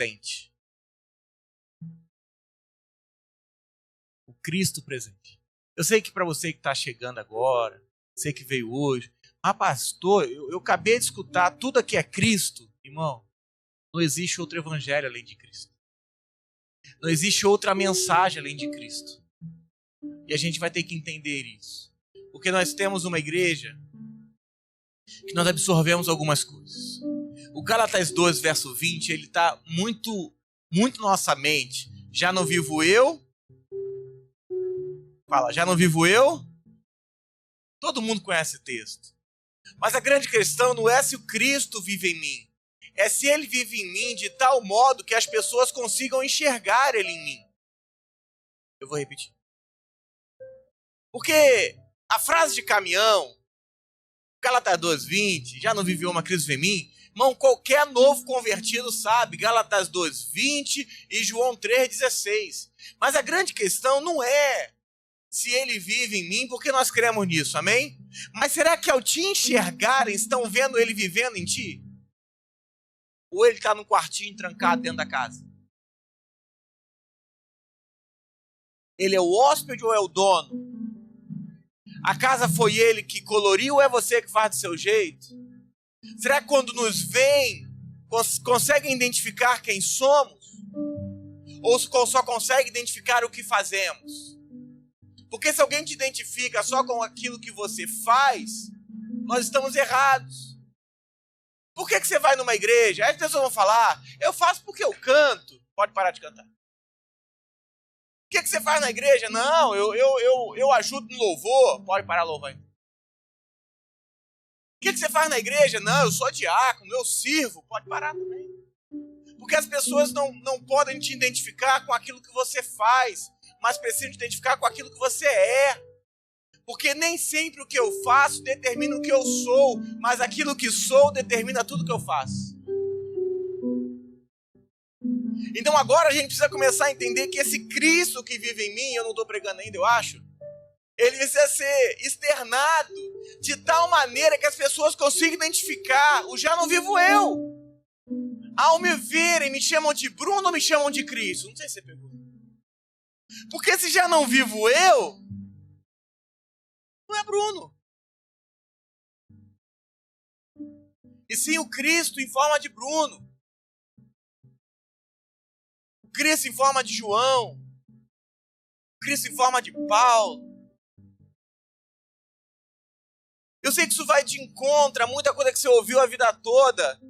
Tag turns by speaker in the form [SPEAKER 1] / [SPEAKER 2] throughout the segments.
[SPEAKER 1] presente. O Cristo presente. Eu sei que para você que está chegando agora, você que veio hoje, mas pastor, eu acabei de escutar, tudo aqui é Cristo. Irmão, não existe outro evangelho além de Cristo. Não existe outra mensagem além de Cristo. E a gente vai ter que entender isso. Porque nós temos uma igreja que nós absorvemos algumas coisas. O Gálatas 2, verso 20, ele está muito na nossa mente. Já não vivo eu. Fala, já não vivo eu. Todo mundo conhece o texto. Mas a grande questão não é se o Cristo vive em mim. É se ele vive em mim de tal modo que as pessoas consigam enxergar ele em mim. Eu vou repetir. Porque a frase de caminhão, Gálatas 2:20, já não viveu uma crise em mim? Irmão, qualquer novo convertido sabe, Gálatas 2:20 e João 3:16. Mas a grande questão não é se ele vive em mim, porque nós cremos nisso, amém? Mas será que ao te enxergarem, estão vendo ele vivendo em ti? Ou ele está num quartinho trancado dentro da casa? Ele é o hóspede ou é o dono? A casa foi ele que coloriu ou é você que faz do seu jeito? Será que quando nos veem, conseguem identificar quem somos? Ou só consegue identificar o que fazemos? Porque se alguém te identifica só com aquilo que você faz, nós estamos errados. Por que você vai numa igreja? Aí as pessoas vão falar, eu faço porque eu canto. Pode parar de cantar. O que você faz na igreja? Não, eu ajudo no louvor. Pode parar louvando. O que você faz na igreja? Não, eu sou diácono, eu sirvo. Pode parar também. Porque as pessoas não podem te identificar com aquilo que você faz, mas precisam te identificar com aquilo que você é. Porque nem sempre o que eu faço determina o que eu sou, mas aquilo que sou determina tudo que eu faço. Então agora a gente precisa começar a entender que esse Cristo que vive em mim, eu não estou pregando ainda, eu acho, ele precisa ser externado de tal maneira que as pessoas consigam identificar o já não vivo eu. Ao me verem, me chamam de Bruno ou me chamam de Cristo? Não sei se você pegou. Porque se já não vivo eu, não é Bruno. E sim o Cristo em forma de Bruno. O Cristo em forma de João. O Cristo em forma de Paulo. Eu sei que isso vai de encontro a muita coisa que você ouviu a vida toda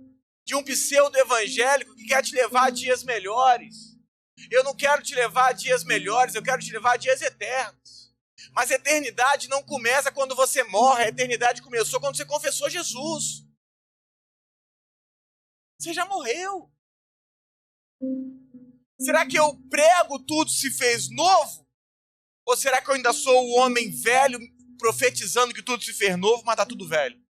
[SPEAKER 1] de um pseudo-evangélico que quer te levar a dias melhores. Eu não quero te levar a dias melhores, eu quero te levar a dias eternos. Mas a eternidade não começa quando você morre, a eternidade começou quando você confessou Jesus. Você já morreu. Será que eu prego tudo se fez novo? Ou será que eu ainda sou o homem velho profetizando que tudo se fez novo, mas está tudo velho?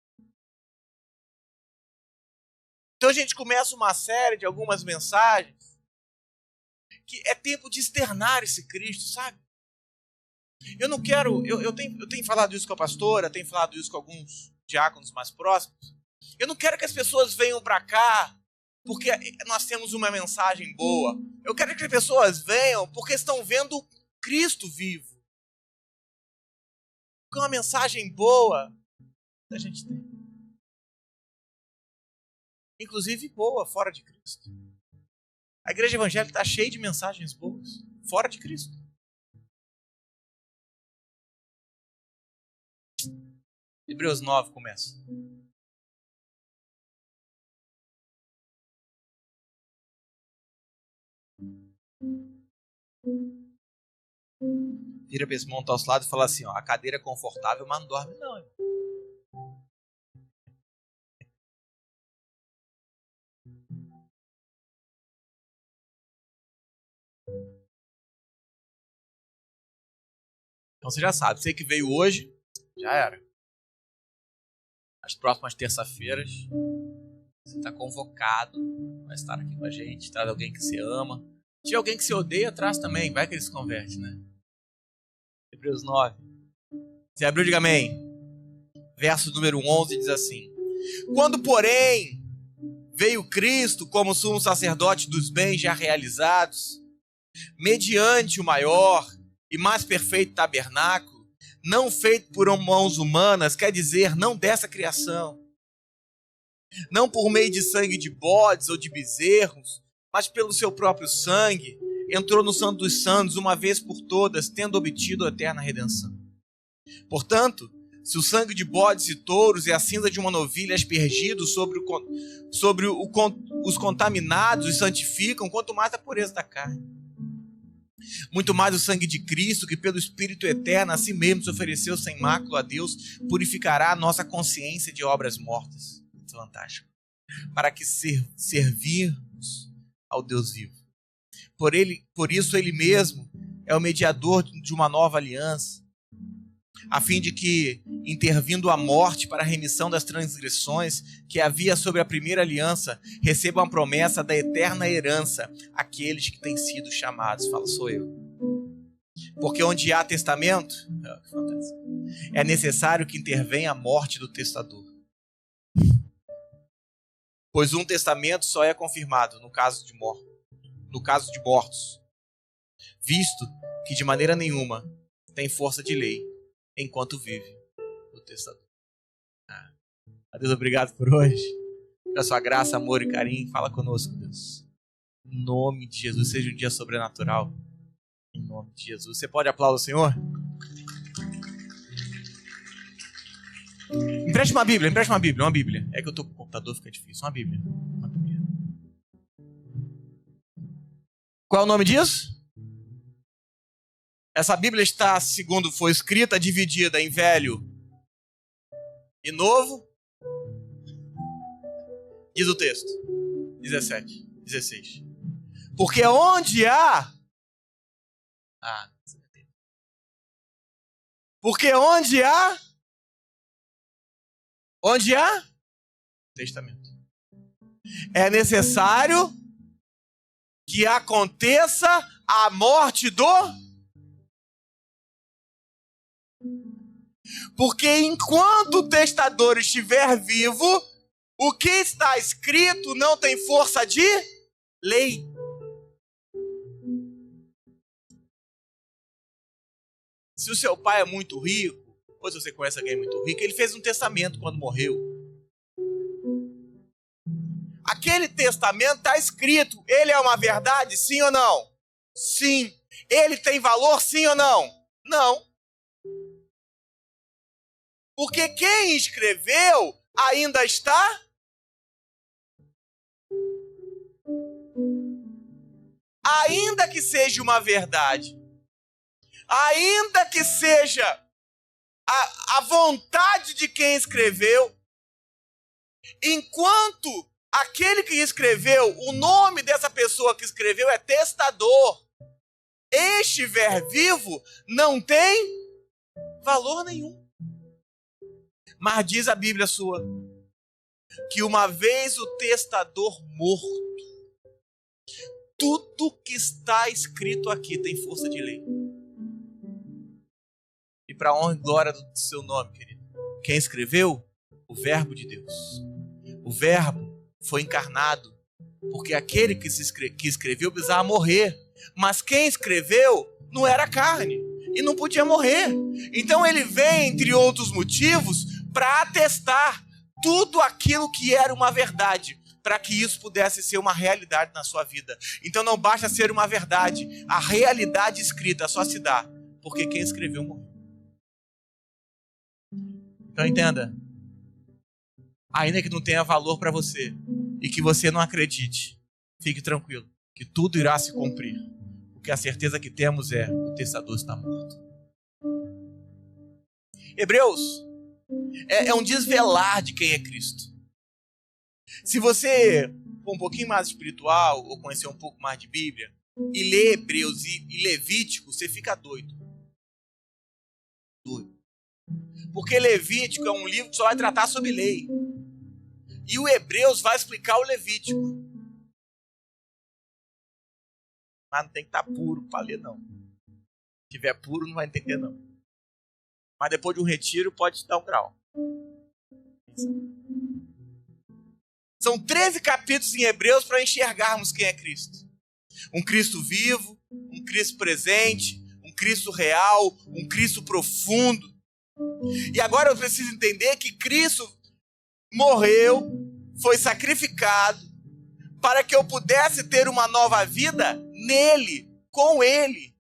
[SPEAKER 1] Então a gente começa uma série de algumas mensagens que é tempo de externar esse Cristo, sabe? Eu não quero... Eu tenho falado isso com a pastora, tenho falado isso com alguns diáconos mais próximos. Eu não quero que as pessoas venham para cá porque nós temos uma mensagem boa. Eu quero que as pessoas venham porque estão vendo Cristo vivo. Porque é uma mensagem boa que a gente tem. Inclusive boa, fora de Cristo. A igreja evangélica está cheia de mensagens boas, fora de Cristo. Hebreus 9 começa. Vira para esse irmão ao seu lado e fala assim, ó, a cadeira é confortável, mas não dorme não, irmão. Então você já sabe, você que veio hoje, já era. As próximas terça-feiras, você está convocado, vai estar aqui com a gente, traz alguém que você ama. Se alguém que você odeia, traz também, vai que ele se converte, né? Hebreus 9. Você abriu, diga amém. Verso número 11 diz assim: Quando, porém, Veio Cristo como sumo sacerdote dos bens já realizados, mediante o maior e mais perfeito tabernáculo, não feito por mãos humanas, quer dizer, não dessa criação, não por meio de sangue de bodes ou de bezerros, mas pelo seu próprio sangue, entrou no Santo dos Santos uma vez por todas, tendo obtido a eterna redenção. Portanto, se o sangue de bodes e touros e a cinza de uma novilha aspergidos sobre os contaminados os santificam, quanto mais a pureza da carne. Muito mais o sangue de Cristo, que pelo Espírito eterno a si mesmo se ofereceu sem mácula a Deus, purificará a nossa consciência de obras mortas. Isso é fantástico. Para que servirmos ao Deus vivo. Por isso ele mesmo é o mediador de uma nova aliança, a fim de que, intervindo a morte para a remissão das transgressões que havia sobre a primeira aliança, recebam a promessa da eterna herança aqueles que têm sido chamados. Fala, sou eu. Porque onde há testamento, é necessário que intervenha a morte do testador. Pois um testamento só é confirmado no caso de mortos, visto que de maneira nenhuma tem força de lei enquanto vive o testador. Deus, obrigado por hoje. Pela sua graça, amor e carinho. Fala conosco, Deus. Em nome de Jesus, seja um dia sobrenatural. Em nome de Jesus. Você pode aplaudir o Senhor? Empreste uma Bíblia. É que eu tô com o computador, fica difícil. Uma Bíblia. Qual é o nome disso? Essa Bíblia está, segundo foi escrita, dividida em Velho e Novo. Diz o texto. 16. Porque onde há... Porque onde há... testamento. É necessário que aconteça a morte do... Porque enquanto o testador estiver vivo, o que está escrito não tem força de lei. Se o seu pai é muito rico, ou se você conhece alguém muito rico, ele fez um testamento quando morreu. Aquele testamento está escrito. Ele é uma verdade, sim ou não? Sim. Ele tem valor, sim ou não? Não. Porque quem escreveu ainda está... Ainda que seja uma verdade, ainda que seja a vontade de quem escreveu, enquanto aquele que escreveu, o nome dessa pessoa que escreveu é testador, estiver vivo, não tem valor nenhum. Mas diz a Bíblia sua, que uma vez o testador morto, tudo que está escrito aqui tem força de lei. E para a honra e glória do seu nome, querido. Quem escreveu? O Verbo de Deus. O Verbo foi encarnado, porque aquele que escreveu precisava morrer. Mas quem escreveu não era carne e não podia morrer. Então ele vem, entre outros motivos, para atestar tudo aquilo que era uma verdade, para que isso pudesse ser uma realidade na sua vida. Então não basta ser uma verdade, a realidade escrita só se dá porque quem escreveu morreu. Então entenda, ainda que não tenha valor para você e que você não acredite, fique tranquilo, que tudo irá se cumprir, porque a certeza que temos é: o testador está morto. Hebreus é um desvelar de quem é Cristo. Se você for um pouquinho mais espiritual ou conhecer um pouco mais de Bíblia e ler Hebreus e Levítico, você fica doido. Porque Levítico é um livro que só vai tratar sobre lei. E o Hebreus vai explicar o Levítico. Mas não tem que estar puro para ler, não. Se tiver puro, não vai entender, não. Mas depois de um retiro, pode te dar um grau. São 13 capítulos em Hebreus para enxergarmos quem é Cristo. Um Cristo vivo, um Cristo presente, um Cristo real, um Cristo profundo. E agora eu preciso entender que Cristo morreu, foi sacrificado, para que eu pudesse ter uma nova vida nele, com ele.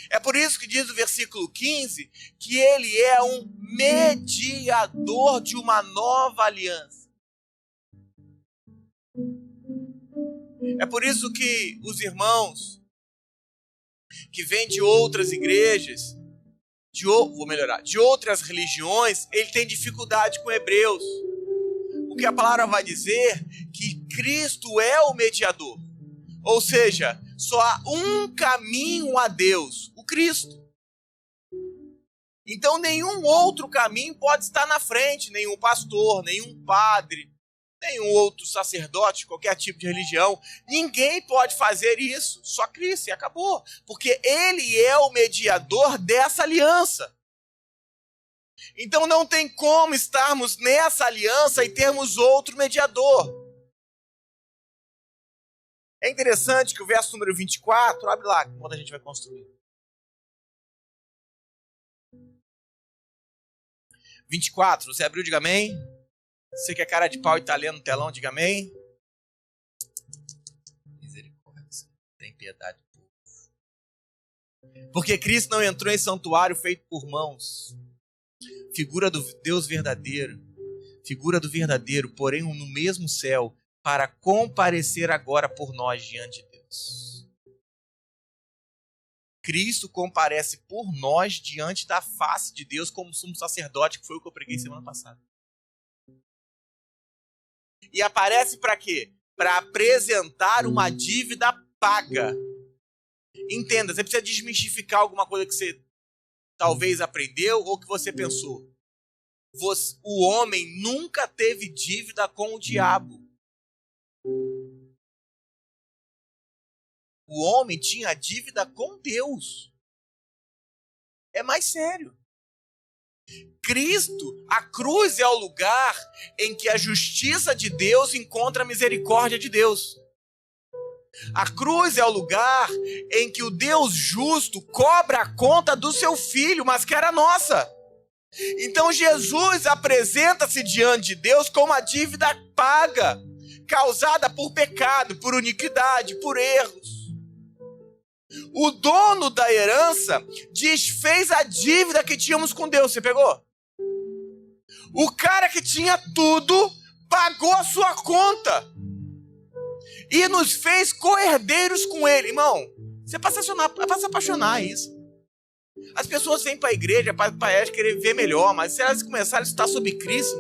[SPEAKER 1] É por isso que diz o versículo 15, que ele é um mediador de uma nova aliança. É por isso que os irmãos que vêm de outras igrejas, de outras religiões, ele tem dificuldade com Hebreus. Porque a palavra vai dizer que Cristo é o mediador. Ou seja, só há um caminho a Deus, o Cristo. Então nenhum outro caminho pode estar na frente, nenhum pastor, nenhum padre, nenhum outro sacerdote, qualquer tipo de religião. Ninguém pode fazer isso, só Cristo, e acabou. Porque ele é o mediador dessa aliança. Então não tem como estarmos nessa aliança e termos outro mediador. É interessante que o verso número 24, abre lá, quando a gente vai construir. 24, você abriu, diga amém. Você que é cara de pau e tá lendo no telão, diga amém. Misericórdia, tem piedade. Porque Cristo não entrou em santuário feito por mãos. Figura do Deus verdadeiro. Figura do verdadeiro, porém no mesmo céu, para comparecer agora por nós diante de Deus. Cristo comparece por nós diante da face de Deus como sumo sacerdote, que foi o que eu preguei semana passada. E aparece para quê? Para apresentar uma dívida paga. Entenda, você precisa desmistificar alguma coisa que você talvez aprendeu ou que você pensou. O homem nunca teve dívida com o diabo. O homem tinha dívida com Deus. É mais sério. Cristo, a cruz é o lugar em que a justiça de Deus encontra a misericórdia de Deus. A cruz é o lugar em que o Deus justo cobra a conta do seu filho, mas que era nossa. Então Jesus apresenta-se diante de Deus com uma dívida paga, causada por pecado, por iniquidade, por erros. O dono da herança desfez a dívida que tínhamos com Deus. Você pegou? O cara que tinha tudo pagou a sua conta e nos fez co-herdeiros com ele. Irmão, você passa a se apaixonar isso. As pessoas vêm para a igreja para querer viver melhor, mas se elas começarem a estar sob Cristo,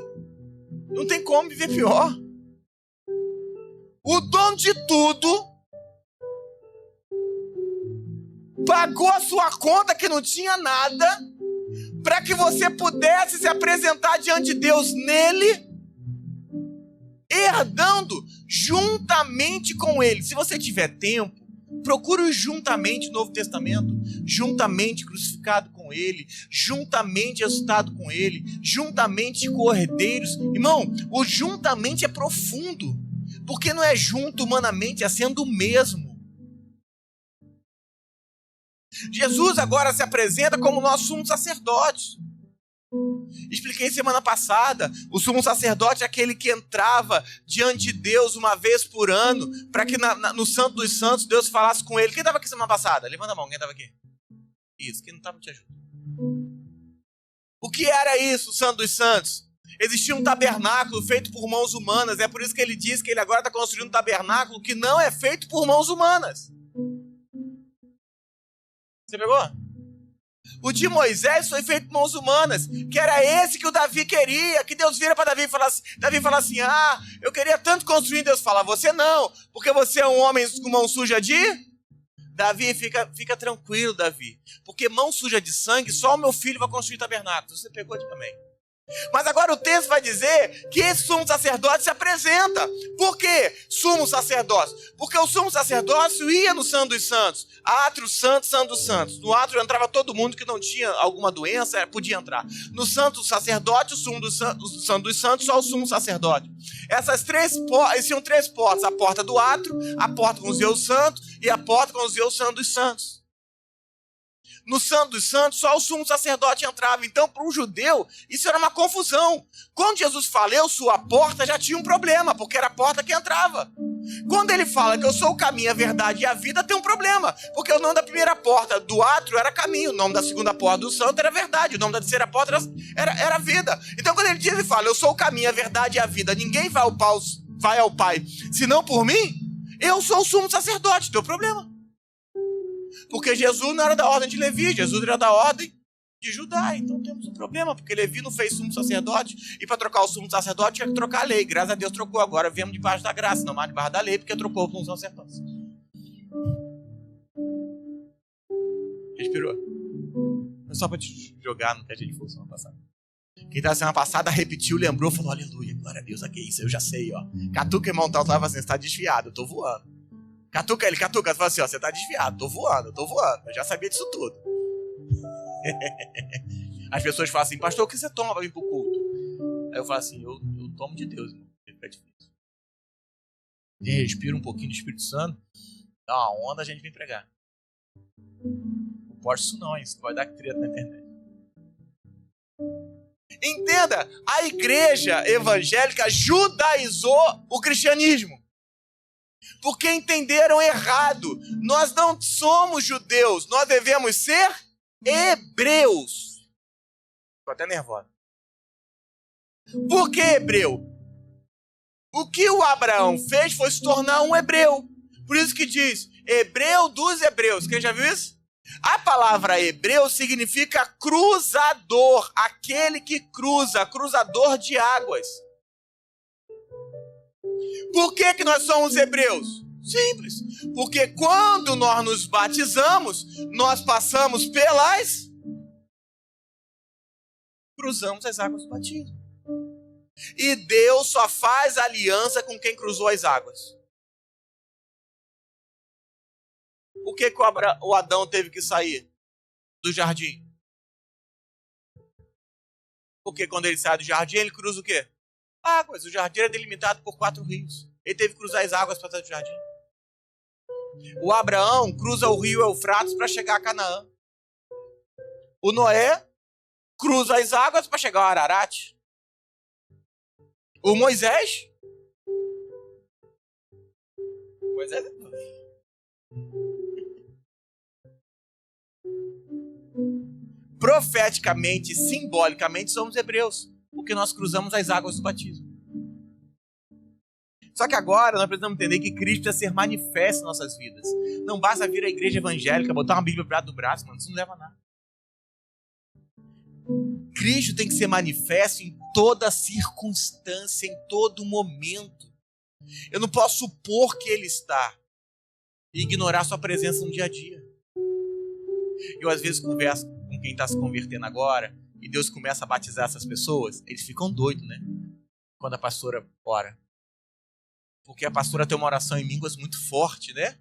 [SPEAKER 1] não tem como viver pior. O dono de tudo pagou a sua conta que não tinha nada, para que você pudesse se apresentar diante de Deus nele, herdando juntamente com ele. Se você tiver tempo, procure juntamente o Novo Testamento, juntamente crucificado com ele, juntamente ressuscitado com ele, juntamente co-herdeiros. Irmão, o juntamente é profundo, porque não é junto humanamente, é sendo o mesmo. Jesus agora se apresenta como nosso sumo sacerdote. Expliquei semana passada, o sumo sacerdote é aquele que entrava diante de Deus uma vez por ano, para que no Santo dos Santos Deus falasse com ele. Quem estava aqui semana passada? Levanta a mão, quem estava aqui? Isso, quem não estava, te ajuda. O que era isso, o Santo dos Santos? Existia um tabernáculo feito por mãos humanas, é por isso que ele diz que ele agora está construindo um tabernáculo que não é feito por mãos humanas. Você pegou? O de Moisés foi feito por mãos humanas, que era esse que o Davi queria, que Deus vira para Davi e fala assim, eu queria tanto construir. Deus fala, você não, porque você é um homem com mão suja de... Davi, fica tranquilo, Davi, porque mão suja de sangue, só o meu filho vai construir tabernáculo. Você pegou também. Mas agora o texto vai dizer que esse sumo sacerdote se apresenta. Por quê? Sumo sacerdócio. Porque o sumo sacerdócio ia no Santo dos Santos. Átrio Santo, Santo dos Santos. No átrio entrava todo mundo que não tinha alguma doença, podia entrar. No Santo Sacerdote, o Santo dos Santos, só o sumo sacerdote. Existiam três portas. A porta do átrio, a porta com os Deus Santos e a porta com os Deus Santos dos Santos. No Santo dos Santos, só o sumo sacerdote entrava. Então, para um judeu, isso era uma confusão. Quando Jesus fala, eu sou a porta, já tinha um problema, porque era a porta que entrava. Quando ele fala que eu sou o caminho, a verdade e a vida, tem um problema. Porque o nome da primeira porta do átrio era caminho, o nome da segunda porta do santo era verdade, o nome da terceira porta era vida. Então, quando ele fala, eu sou o caminho, a verdade e a vida, ninguém vai ao Pai, senão por mim, eu sou o sumo sacerdote, teu problema. Porque Jesus não era da ordem de Levi, Jesus era da ordem de Judá. Então temos um problema, porque Levi não fez sumo sacerdote, e para trocar o sumo sacerdote tinha que trocar a lei. Graças a Deus trocou agora, viemos debaixo da graça, não mais debaixo da lei, porque trocou o sumo sacerdote. Respirou. Foi só para te jogar no que a gente falou semana passada. Quem estava semana passada repetiu, lembrou, falou, aleluia, glória a Deus, aqui é isso, eu já sei, ó. Catuca, irmão, estava assim, você está desviado, eu tô voando. Catuca, fala assim, ó, você tá desviado, tô voando, eu já sabia disso tudo. As pessoas falam assim, pastor, o que você toma pra vir pro culto? Aí eu falo assim, eu tomo de Deus, irmão, fica difícil. Respira um pouquinho do Espírito Santo, dá uma onda, a gente vem pregar. Não pode isso não, hein, isso vai dar treta na internet. Entenda, a igreja evangélica judaizou o cristianismo. Porque entenderam errado. Nós não somos judeus, nós devemos ser hebreus. Estou até nervoso. Por que hebreu? O que o Abraão fez foi se tornar um hebreu. Por isso que diz, hebreu dos hebreus. Quem já viu isso? A palavra hebreu significa cruzador, aquele que cruza, cruzador de águas. Por que nós somos hebreus? Simples. Porque quando nós nos batizamos, nós passamos cruzamos as águas do batismo. E Deus só faz aliança com quem cruzou as águas. Por que o Adão teve que sair do jardim? Porque quando ele sai do jardim, ele cruza o quê? Águas. O jardim era delimitado por 4 rios. Ele teve que cruzar as águas para sair do jardim. O Abraão cruza o rio Eufrates para chegar a Canaã. O Noé cruza as águas para chegar ao Ararat. O Moisés profeticamente, simbolicamente, somos hebreus, porque nós cruzamos as águas do batismo. Só que agora nós precisamos entender que Cristo precisa ser manifesto em nossas vidas. Não basta vir à igreja evangélica, botar uma Bíblia do braço, mano, isso não leva a nada. Cristo tem que ser manifesto em toda circunstância, em todo momento. Eu não posso supor que Ele está e ignorar sua presença no dia a dia. Eu às vezes converso com quem está se convertendo agora e Deus começa a batizar essas pessoas, eles ficam doidos, né? Quando a pastora ora. Porque a pastora tem uma oração em línguas muito forte, né?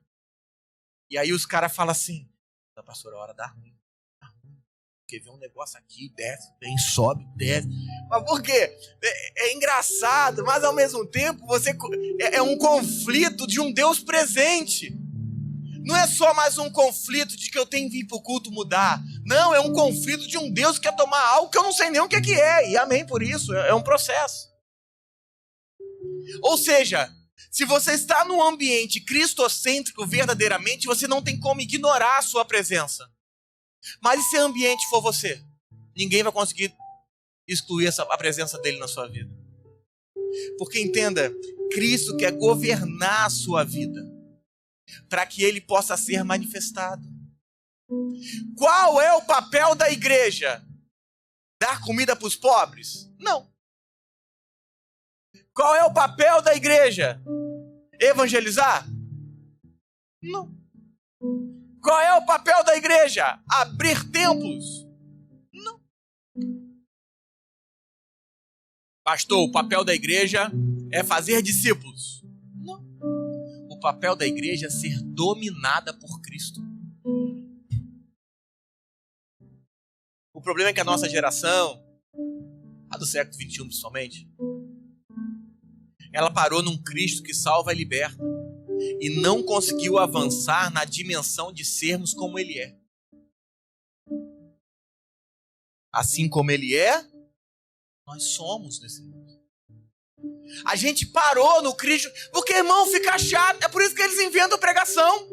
[SPEAKER 1] E aí os caras falam assim, a pastora ora, dá ruim. Porque vê um negócio aqui, desce, vem, sobe, desce. Mas por quê? É engraçado, mas ao mesmo tempo é um conflito de um Deus presente. Não é só mais um conflito de que eu tenho que vir para o culto mudar. Não, é um conflito de um Deus que quer tomar algo que eu não sei nem o que é. E amém por isso, é um processo. Ou seja, se você está num ambiente cristocêntrico verdadeiramente, você não tem como ignorar a sua presença. Mas e se o ambiente for você? Ninguém vai conseguir excluir a presença dele na sua vida. Porque entenda, Cristo quer governar a sua vida, para que ele possa ser manifestado. Qual é o papel da igreja? Dar comida para os pobres? Não. Qual é o papel da igreja? Evangelizar? Não. Qual é o papel da igreja? Abrir templos? Não. Pastor, o papel da igreja é fazer discípulos. Não. O papel da igreja é ser dominada por Cristo. O problema é que a nossa geração, a do século XXI principalmente, ela parou num Cristo que salva e liberta e não conseguiu avançar na dimensão de sermos como Ele é. Assim como Ele é, nós somos nesse mundo. A gente parou no Cristo, porque, irmão, fica chato. É por isso que eles inventam pregação.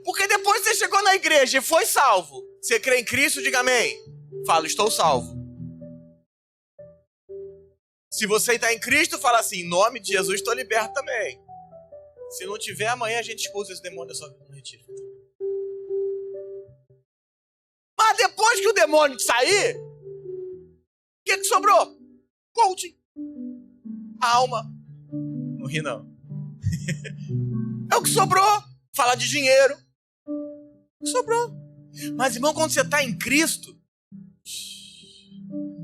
[SPEAKER 1] Porque depois você chegou na igreja e foi salvo. Você crê em Cristo, diga amém. Fala, estou salvo. Se você está em Cristo, fala assim, em nome de Jesus, estou liberto também. Se não tiver, amanhã a gente expulsa esse demônio da sua vida no retiro. Mas depois que o demônio sair, o que sobrou? Coaching. Alma. Não ri não. É o que sobrou. Falar de dinheiro. O que sobrou. Mas, irmão, quando você está em Cristo,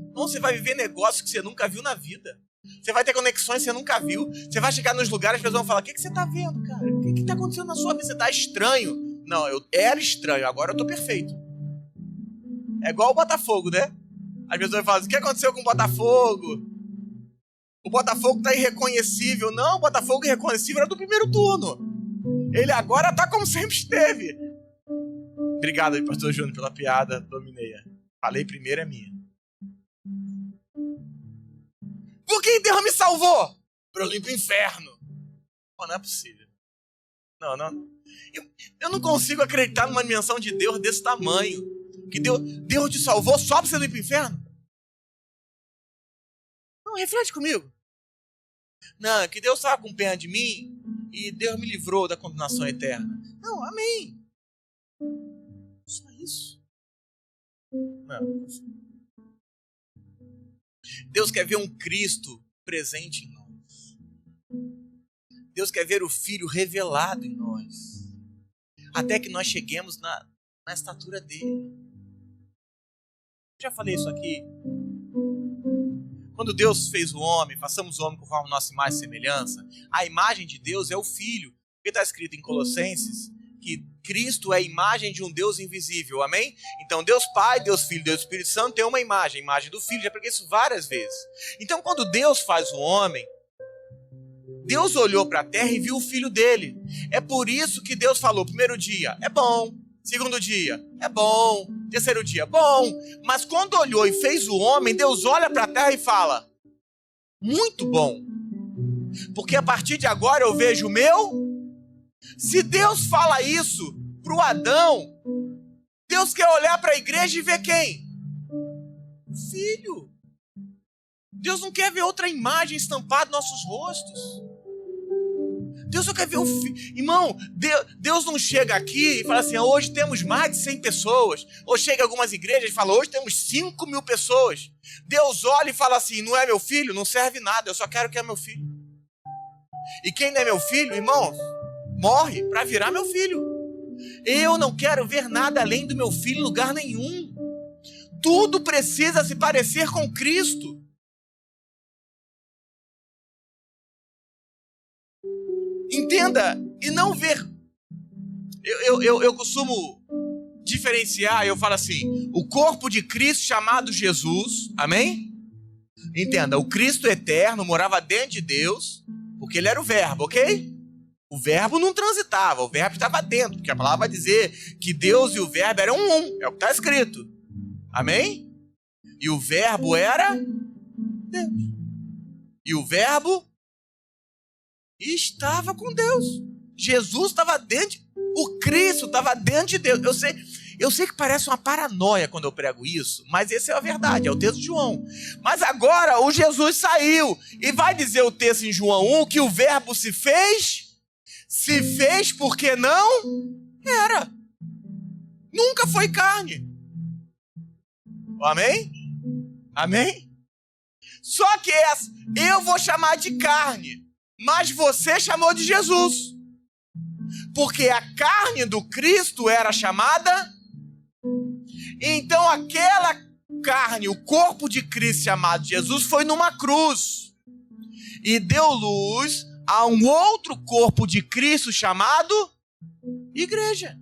[SPEAKER 1] irmão, você vai viver negócios que você nunca viu na vida. Você vai ter conexões que você nunca viu. Você vai chegar nos lugares e as pessoas vão falar, o que você está vendo, cara? O que está acontecendo na sua vida? Você está estranho. Não, eu era estranho, agora eu estou perfeito. É igual o Botafogo, né? As pessoas falam, o que aconteceu com o Botafogo? O Botafogo está irreconhecível. Não, o Botafogo irreconhecível era do primeiro turno. Ele agora está como sempre esteve. Obrigado aí, pastor Júnior, pela piada. Dominei. Falei primeiro, é minha. Por que Deus me salvou? Para eu ir para o inferno. Não é possível. Não. Eu não consigo acreditar numa dimensão de Deus desse tamanho. Que Deus te salvou só para você não ir para o inferno? Não, reflete comigo. Não, é que Deus estava com pena de mim e Deus me livrou da condenação eterna. Não, amém. Só isso. Não. Deus quer ver um Cristo presente em nós. Deus quer ver o Filho revelado em nós. Até que nós cheguemos na estatura dele. Já falei isso aqui. Quando Deus fez o homem, façamos o homem conforme a nossa imagem e semelhança, a imagem de Deus é o Filho. Porque está escrito em Colossenses que Cristo é a imagem de um Deus invisível, amém? Então Deus Pai, Deus Filho, Deus Espírito Santo tem uma imagem, a imagem do Filho, já preguei isso várias vezes. Então quando Deus faz o homem, Deus olhou para a terra e viu o Filho dele. É por isso que Deus falou, primeiro dia, é bom. Segundo dia, é bom. Terceiro dia, bom. Mas quando olhou e fez o homem, Deus olha para a terra e fala, muito bom. Porque a partir de agora eu vejo o meu. Se Deus fala isso para o Adão, Deus quer olhar para a igreja e ver quem? O Filho. Deus não quer ver outra imagem estampada nos nossos rostos. Deus só quer ver o Filho. Irmão, Deus não chega aqui e fala assim, hoje temos mais de 100 pessoas. Ou chega em algumas igrejas e fala, hoje temos 5.000 pessoas. Deus olha e fala assim, não é meu filho? Não serve nada, eu só quero que é meu filho. E quem não é meu filho, irmão, morre para virar meu filho. Eu não quero ver nada além do meu filho em lugar nenhum. Tudo precisa se parecer com Cristo. Entenda e não ver. Eu costumo diferenciar, eu falo assim, o corpo de Cristo chamado Jesus, amém? Entenda, o Cristo eterno morava dentro de Deus, porque ele era o verbo, ok? O verbo não transitava, o verbo estava dentro, porque a palavra vai dizer que Deus e o verbo eram um, é o que está escrito, amém? E o verbo era Deus. E o verbo estava com Deus. Jesus estava dentro, o Cristo estava dentro de Deus. Eu sei que parece uma paranoia quando eu prego isso, mas essa é a verdade, é o texto de João. Mas agora o Jesus saiu e vai dizer o texto em João 1 que o verbo se fez porque não era. Nunca foi carne. Amém? Amém? Só que eu vou chamar de carne, mas você chamou de Jesus. Porque a carne do Cristo era chamada. Então aquela carne, o corpo de Cristo chamado Jesus, foi numa cruz e deu luz a um outro corpo de Cristo chamado igreja.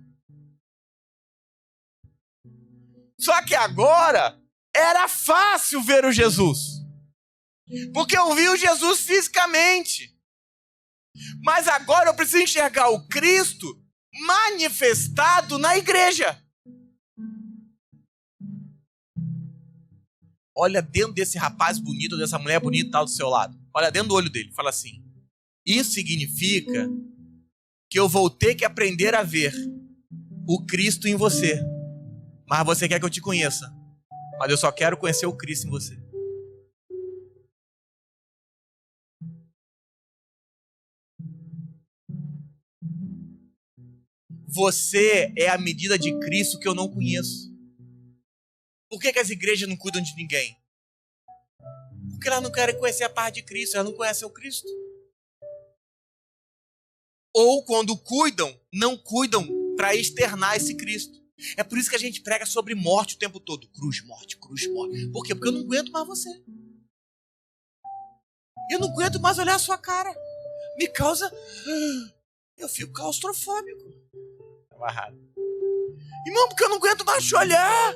[SPEAKER 1] Só que agora era fácil ver o Jesus, porque eu vi o Jesus fisicamente. Mas agora eu preciso enxergar o Cristo manifestado na igreja. Olha dentro desse rapaz bonito, dessa mulher bonita que tá do seu lado. Olha dentro do olho dele. Fala assim: isso significa que eu vou ter que aprender a ver o Cristo em você. Mas você quer que eu te conheça. Mas eu só quero conhecer o Cristo em você. Você é a medida de Cristo que eu não conheço. Por que as igrejas não cuidam de ninguém? Porque elas não querem conhecer a parte de Cristo, elas não conhecem o Cristo. Ou quando cuidam, não cuidam para externar esse Cristo. É por isso que a gente prega sobre morte o tempo todo. Cruz, morte, cruz, morte. Por quê? Porque eu não aguento mais você. Eu não aguento mais olhar a sua cara. Me causa... Eu fico claustrofóbico. Irmão, porque eu não aguento mais te olhar.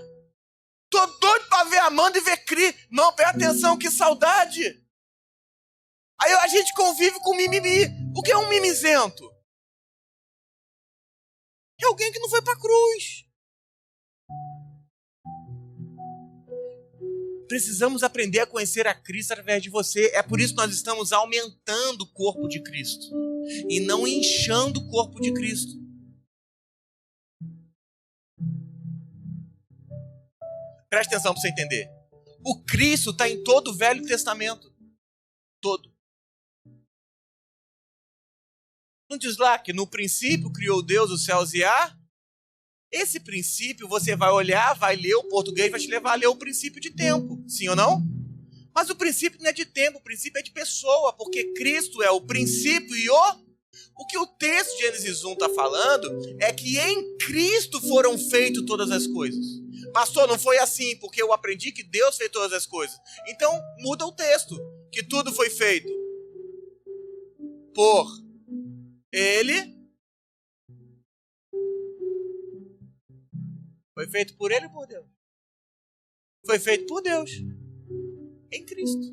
[SPEAKER 1] Tô doido pra ver Amanda e ver Cri. Não, presta atenção, que saudade. Aí a gente convive com mimimi. O que é um mimizento? É alguém que não foi pra cruz. Precisamos aprender a conhecer a Cristo através de você. É por isso que nós estamos aumentando o corpo de Cristo e não inchando o corpo de Cristo. Presta atenção para você entender. O Cristo está em todo o Velho Testamento. Todo. Não diz lá que no princípio criou Deus os céus e a... Esse princípio você vai olhar, vai ler o português, vai te levar a ler o princípio de tempo. Sim ou não? Mas o princípio não é de tempo, o princípio é de pessoa, porque Cristo é o princípio e o que o texto de Gênesis 1 está falando é que em Cristo foram feitas todas as coisas. Pastor, não foi assim, porque eu aprendi que Deus fez todas as coisas. Então, muda o texto, que tudo foi feito por Ele. Foi feito por Ele ou por Deus? Foi feito por Deus, em Cristo.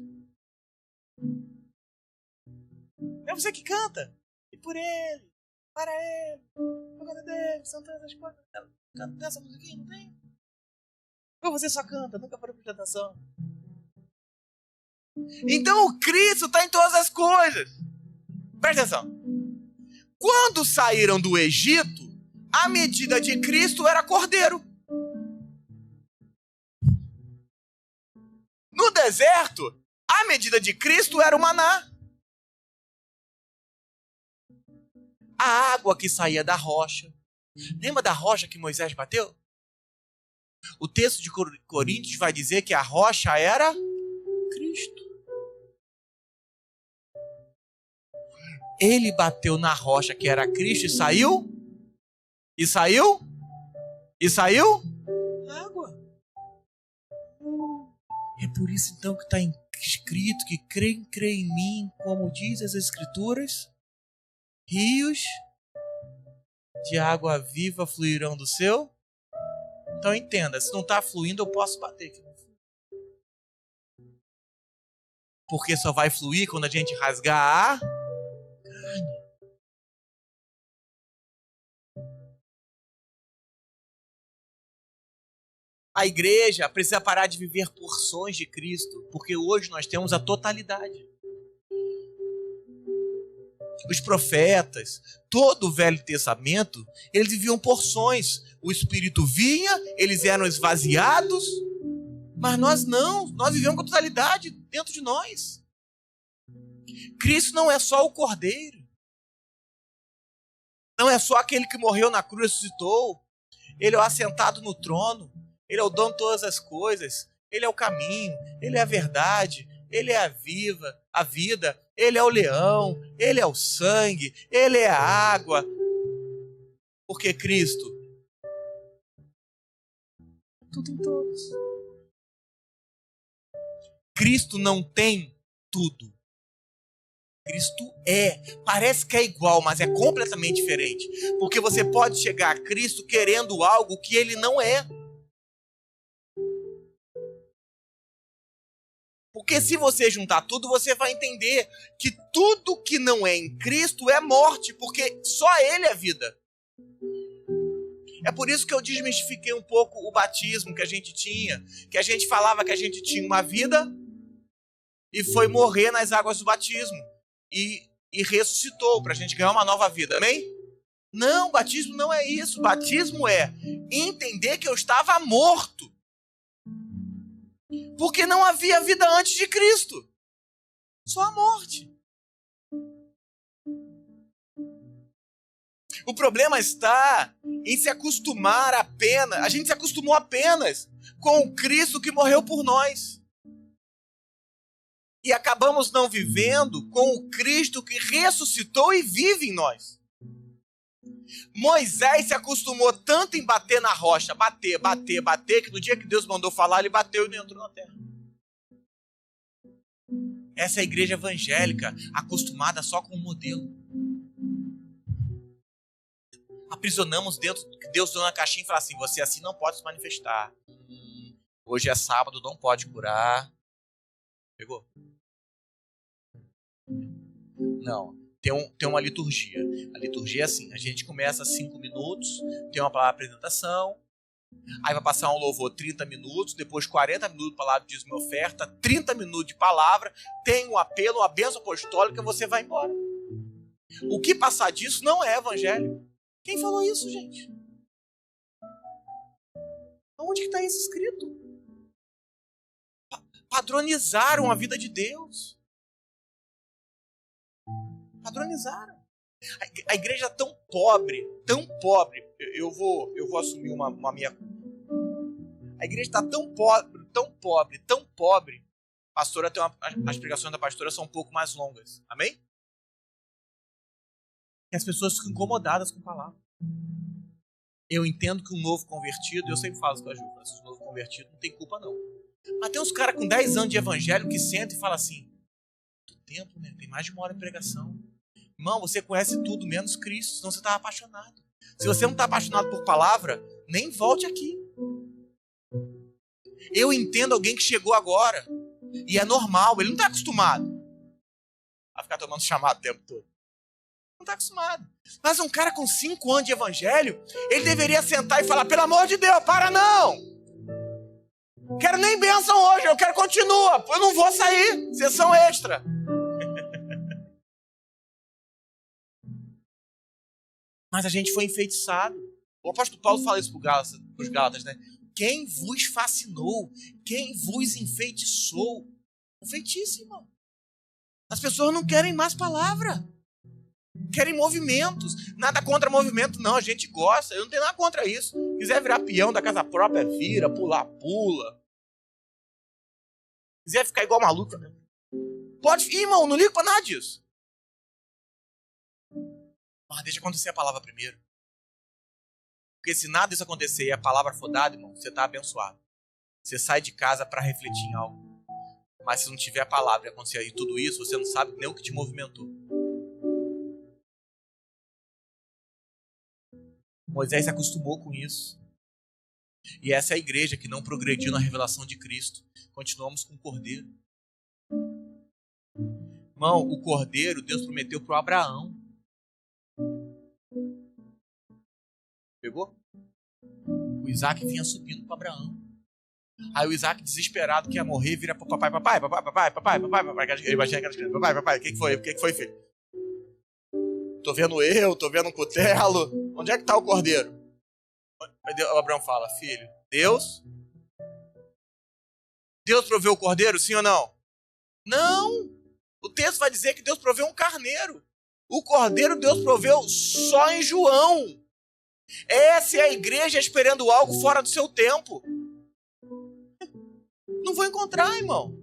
[SPEAKER 1] É você que canta. E por Ele, para Ele, por causa dele, são todas as coisas. Canta essa musiquinha, não tem? Ou você só canta, nunca parou prestar atenção. Então o Cristo está em todas as coisas. Presta atenção. Quando saíram do Egito, a medida de Cristo era cordeiro. No deserto, a medida de Cristo era o maná. A água que saía da rocha. Lembra da rocha que Moisés bateu? O texto de Coríntios vai dizer que a rocha era Cristo. Ele bateu na rocha que era Cristo e saiu? E saiu? E saiu? Água. É por isso então que está escrito que crê em mim, como diz as Escrituras, rios de água viva fluirão do seu. Então entenda, se não está fluindo, eu posso bater aqui. Porque só vai fluir quando a gente rasgar a carne. A igreja precisa parar de viver porções de Cristo, porque hoje nós temos a totalidade. Os profetas, todo o Velho Testamento, eles viviam porções. O Espírito vinha, eles eram esvaziados, mas nós não, nós vivemos com a totalidade dentro de nós. Cristo não é só o Cordeiro, não é só aquele que morreu na cruz e ressuscitou. Ele é o assentado no trono, Ele é o dono de todas as coisas, Ele é o caminho, Ele é a verdade, Ele é a vida, Ele é o leão, Ele é o sangue, Ele é a água. Porque Cristo, tudo em todos. Cristo não tem tudo. Cristo parece que é igual, mas é completamente diferente. Porque você pode chegar a Cristo querendo algo que ele não é. Porque se você juntar tudo, você vai entender que tudo que não é em Cristo é morte, porque só ele é vida. É por isso que eu desmistifiquei um pouco o batismo que a gente tinha, que a gente falava que a gente tinha uma vida e foi morrer nas águas do batismo e ressuscitou para a gente ganhar uma nova vida, amém? Não, batismo não é isso. Batismo é entender que eu estava morto, porque não havia vida antes de Cristo, só a morte. O problema está em se acostumar apenas. A gente se acostumou apenas com o Cristo que morreu por nós. E acabamos não vivendo com o Cristo que ressuscitou e vive em nós. Moisés se acostumou tanto em bater na rocha, bater, que no dia que Deus mandou falar, ele bateu e não entrou na terra. Essa é a igreja evangélica, acostumada só com o modelo. Aprisionamos dentro que Deus deu na caixinha e fala assim: você assim não pode se manifestar. Hoje é sábado, não pode curar. Pegou? Não. Tem uma liturgia. A liturgia é assim: a gente começa 5 minutos, tem uma palavra de apresentação, aí vai passar um louvor 30 minutos, depois 40 minutos de palavra de dízimo e oferta, 30 minutos de palavra, tem um apelo, uma bênção apostólica, você vai embora. O que passar disso não é evangelho. Quem falou isso, gente? Onde que está isso escrito? Padronizaram a vida de Deus. Padronizaram. A igreja é tão pobre, eu vou assumir uma minha culpa. A igreja está tão pobre. Pastora as pregações da pastora são um pouco mais longas. Amém? E as pessoas ficam incomodadas com a palavra. Eu entendo que um novo convertido, eu sempre falo com a Ju, um novo convertido não tem culpa não. Mas tem uns caras com 10 anos de evangelho que sentam e falam assim: do tempo, né? Tem mais de 1 hora de pregação. Irmão, você conhece tudo menos Cristo, senão você está apaixonado. Se você não está apaixonado por palavra, nem volte aqui. Eu entendo alguém que chegou agora, e é normal, ele não está acostumado a ficar tomando chamado o tempo todo. Não está acostumado. Mas um cara com 5 anos de evangelho, ele deveria sentar e falar: pelo amor de Deus, para não! Quero nem bênção hoje, eu quero continua, eu não vou sair, sessão extra. Mas a gente foi enfeitiçado. O apóstolo Paulo fala isso para os Gálatas, né? Quem vos fascinou? Quem vos enfeitiçou? Um feitiço, irmão. As pessoas não querem mais palavra. Querem movimentos. Nada contra movimento, não. A gente gosta. Eu não tenho nada contra isso. Se quiser virar peão da casa própria, vira. Pular, pula. Se quiser ficar igual maluco, né? Pode ir, irmão. Não ligo para nada disso. Mas deixa acontecer a palavra primeiro. Porque se nada disso acontecer e a palavra for dada, irmão, você está abençoado. Você sai de casa para refletir em algo. Mas se não tiver a palavra e acontecer aí tudo isso, você não sabe nem o que te movimentou. Moisés se acostumou com isso. E essa é a igreja que não progrediu na revelação de Cristo. Continuamos com o Cordeiro. Irmão, o Cordeiro Deus prometeu para o Abraão. Pegou? O Isaac vinha subindo para Abraão. Aí o Isaac, desesperado, que ia morrer, vira para papai. Ele imagina aquelas crianças: papai, o que foi, filho? Tô vendo um cutelo. Onde é que está o cordeiro? O Abraão fala: filho, Deus proveu o cordeiro, sim ou não? Não! O texto vai dizer que Deus proveu um carneiro. O cordeiro Deus proveu só em João. Essa é a igreja esperando algo fora do seu tempo. Não vou encontrar, irmão.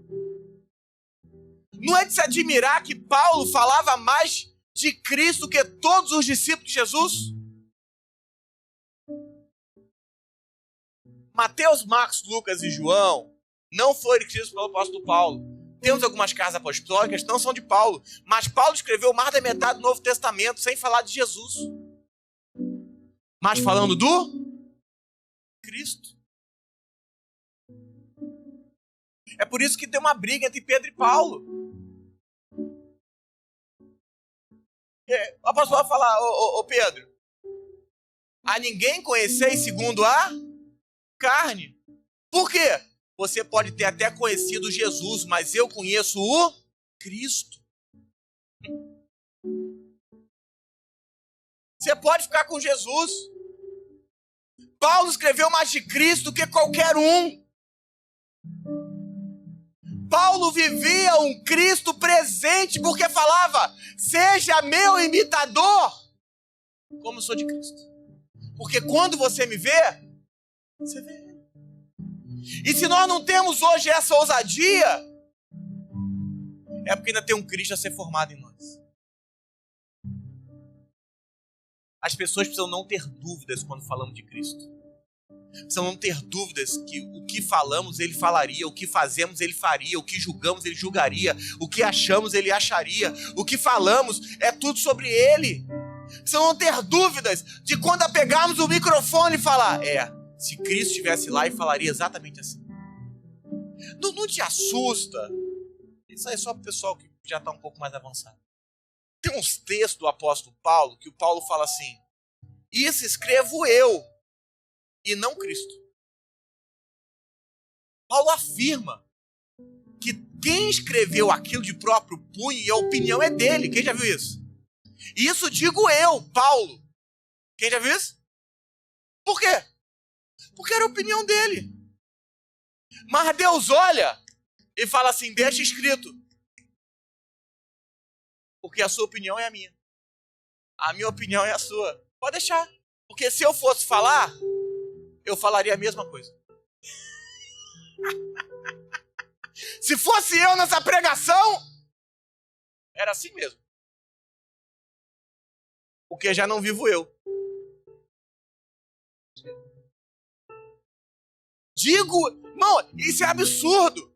[SPEAKER 1] Não é de se admirar que Paulo falava mais de Cristo que todos os discípulos de Jesus? Mateus, Marcos, Lucas e João não foram escritos pelo apóstolo Paulo. Temos algumas cartas apostólicas que não são de Paulo, mas Paulo escreveu mais da metade do Novo Testamento sem falar de Jesus, mas falando do Cristo. É por isso que tem uma briga entre Pedro e Paulo. O apóstolo vai falar, ô Pedro, a ninguém conheceis segundo a carne. Por quê? Você pode ter até conhecido Jesus, mas eu conheço o Cristo. Você pode ficar com Jesus. Paulo escreveu mais de Cristo do que qualquer um. Paulo vivia um Cristo presente porque falava, seja meu imitador, como eu sou de Cristo. Porque quando você me vê, você vê Ele. E se nós não temos hoje essa ousadia, é porque ainda tem um Cristo a ser formado em nós. As pessoas precisam não ter dúvidas quando falamos de Cristo. Precisam não ter dúvidas que o que falamos, Ele falaria. O que fazemos, Ele faria. O que julgamos, Ele julgaria. O que achamos, Ele acharia. O que falamos é tudo sobre Ele. Precisam não ter dúvidas de quando pegarmos o microfone e falar, se Cristo estivesse lá e falaria exatamente assim. Não te assusta. Isso aí é só para o pessoal que já está um pouco mais avançado. Tem uns textos do apóstolo Paulo que o Paulo fala assim, isso escrevo eu e não Cristo. Paulo afirma que quem escreveu aquilo de próprio punho e a opinião é dele. Quem já viu isso? Isso digo eu, Paulo. Quem já viu isso? Por quê? Porque era a opinião dele. Mas Deus olha e fala assim, deixa escrito. Porque a sua opinião é a minha. A minha opinião é a sua. Pode deixar. Porque se eu fosse falar, eu falaria a mesma coisa. Se fosse eu nessa pregação, era assim mesmo. Porque já não vivo eu. Digo, irmão, isso é absurdo.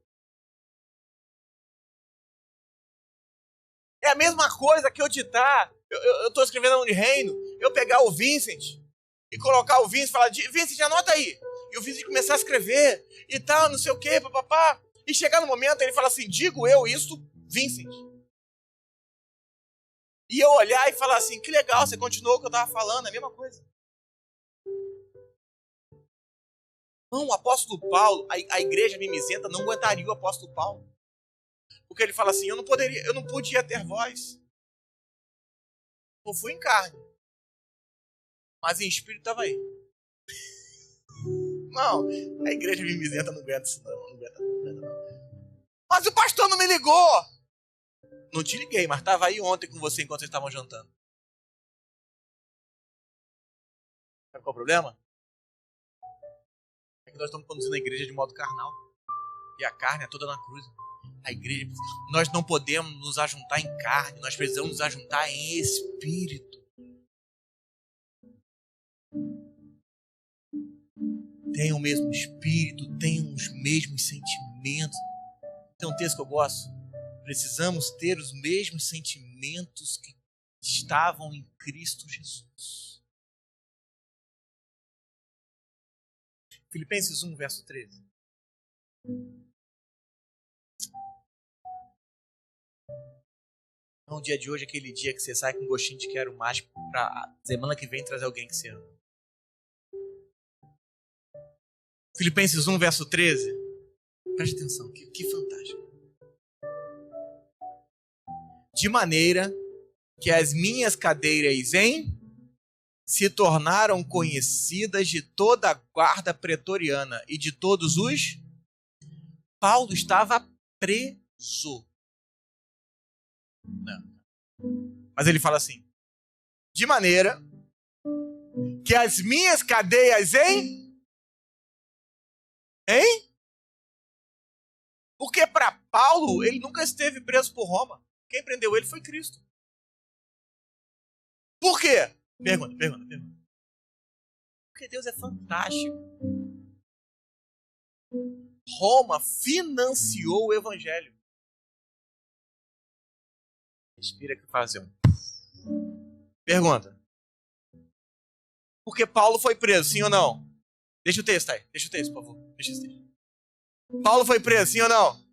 [SPEAKER 1] É a mesma coisa que eu ditar, eu estou escrevendo nome de reino, eu pegar o Vincent e colocar o Vincent e falar, Vincent, anota aí. E o Vincent começar a escrever e tal, não sei o que, papapá. E chegar no momento, ele fala assim, digo eu isso, Vincent. E eu olhar e falar assim, que legal, você continuou o que eu estava falando, é a mesma coisa. Não, o apóstolo Paulo, a igreja mimizenta não aguentaria o apóstolo Paulo. Porque ele fala assim, eu não podia ter voz. Não fui em carne. Mas em espírito estava aí. Não, a igreja mimizenta não aguenta isso não. Mas o pastor não me ligou. Não te liguei, mas estava aí ontem com você enquanto vocês estavam jantando. Sabe qual é o problema? É que nós estamos conduzindo a igreja de modo carnal. E a carne é toda na cruz. A igreja, nós não podemos nos ajuntar em carne, nós precisamos nos ajuntar em espírito. Tem o mesmo espírito, tem os mesmos sentimentos. Tem um texto que eu gosto. Precisamos ter os mesmos sentimentos que estavam em Cristo Jesus. Filipenses 1, verso 13. Então, o dia de hoje é aquele dia que você sai com um gostinho de quero mais para semana que vem trazer alguém que você ama. Filipenses 1, verso 13. Preste atenção, que fantástico. De maneira que as minhas cadeiras se tornaram conhecidas de toda a guarda pretoriana e de todos os... Paulo estava preso. Não. Mas ele fala assim, de maneira que as minhas cadeias Porque para Paulo, ele nunca esteve preso por Roma. Quem prendeu ele foi Cristo. Por quê? Pergunta. Porque Deus é fantástico. Roma financiou o evangelho. Respira que fazer um. Pergunta. Porque Paulo foi preso, sim ou não? Deixa o texto aí. Deixa o texto, por favor. Deixa esse texto. Paulo foi preso, sim ou não?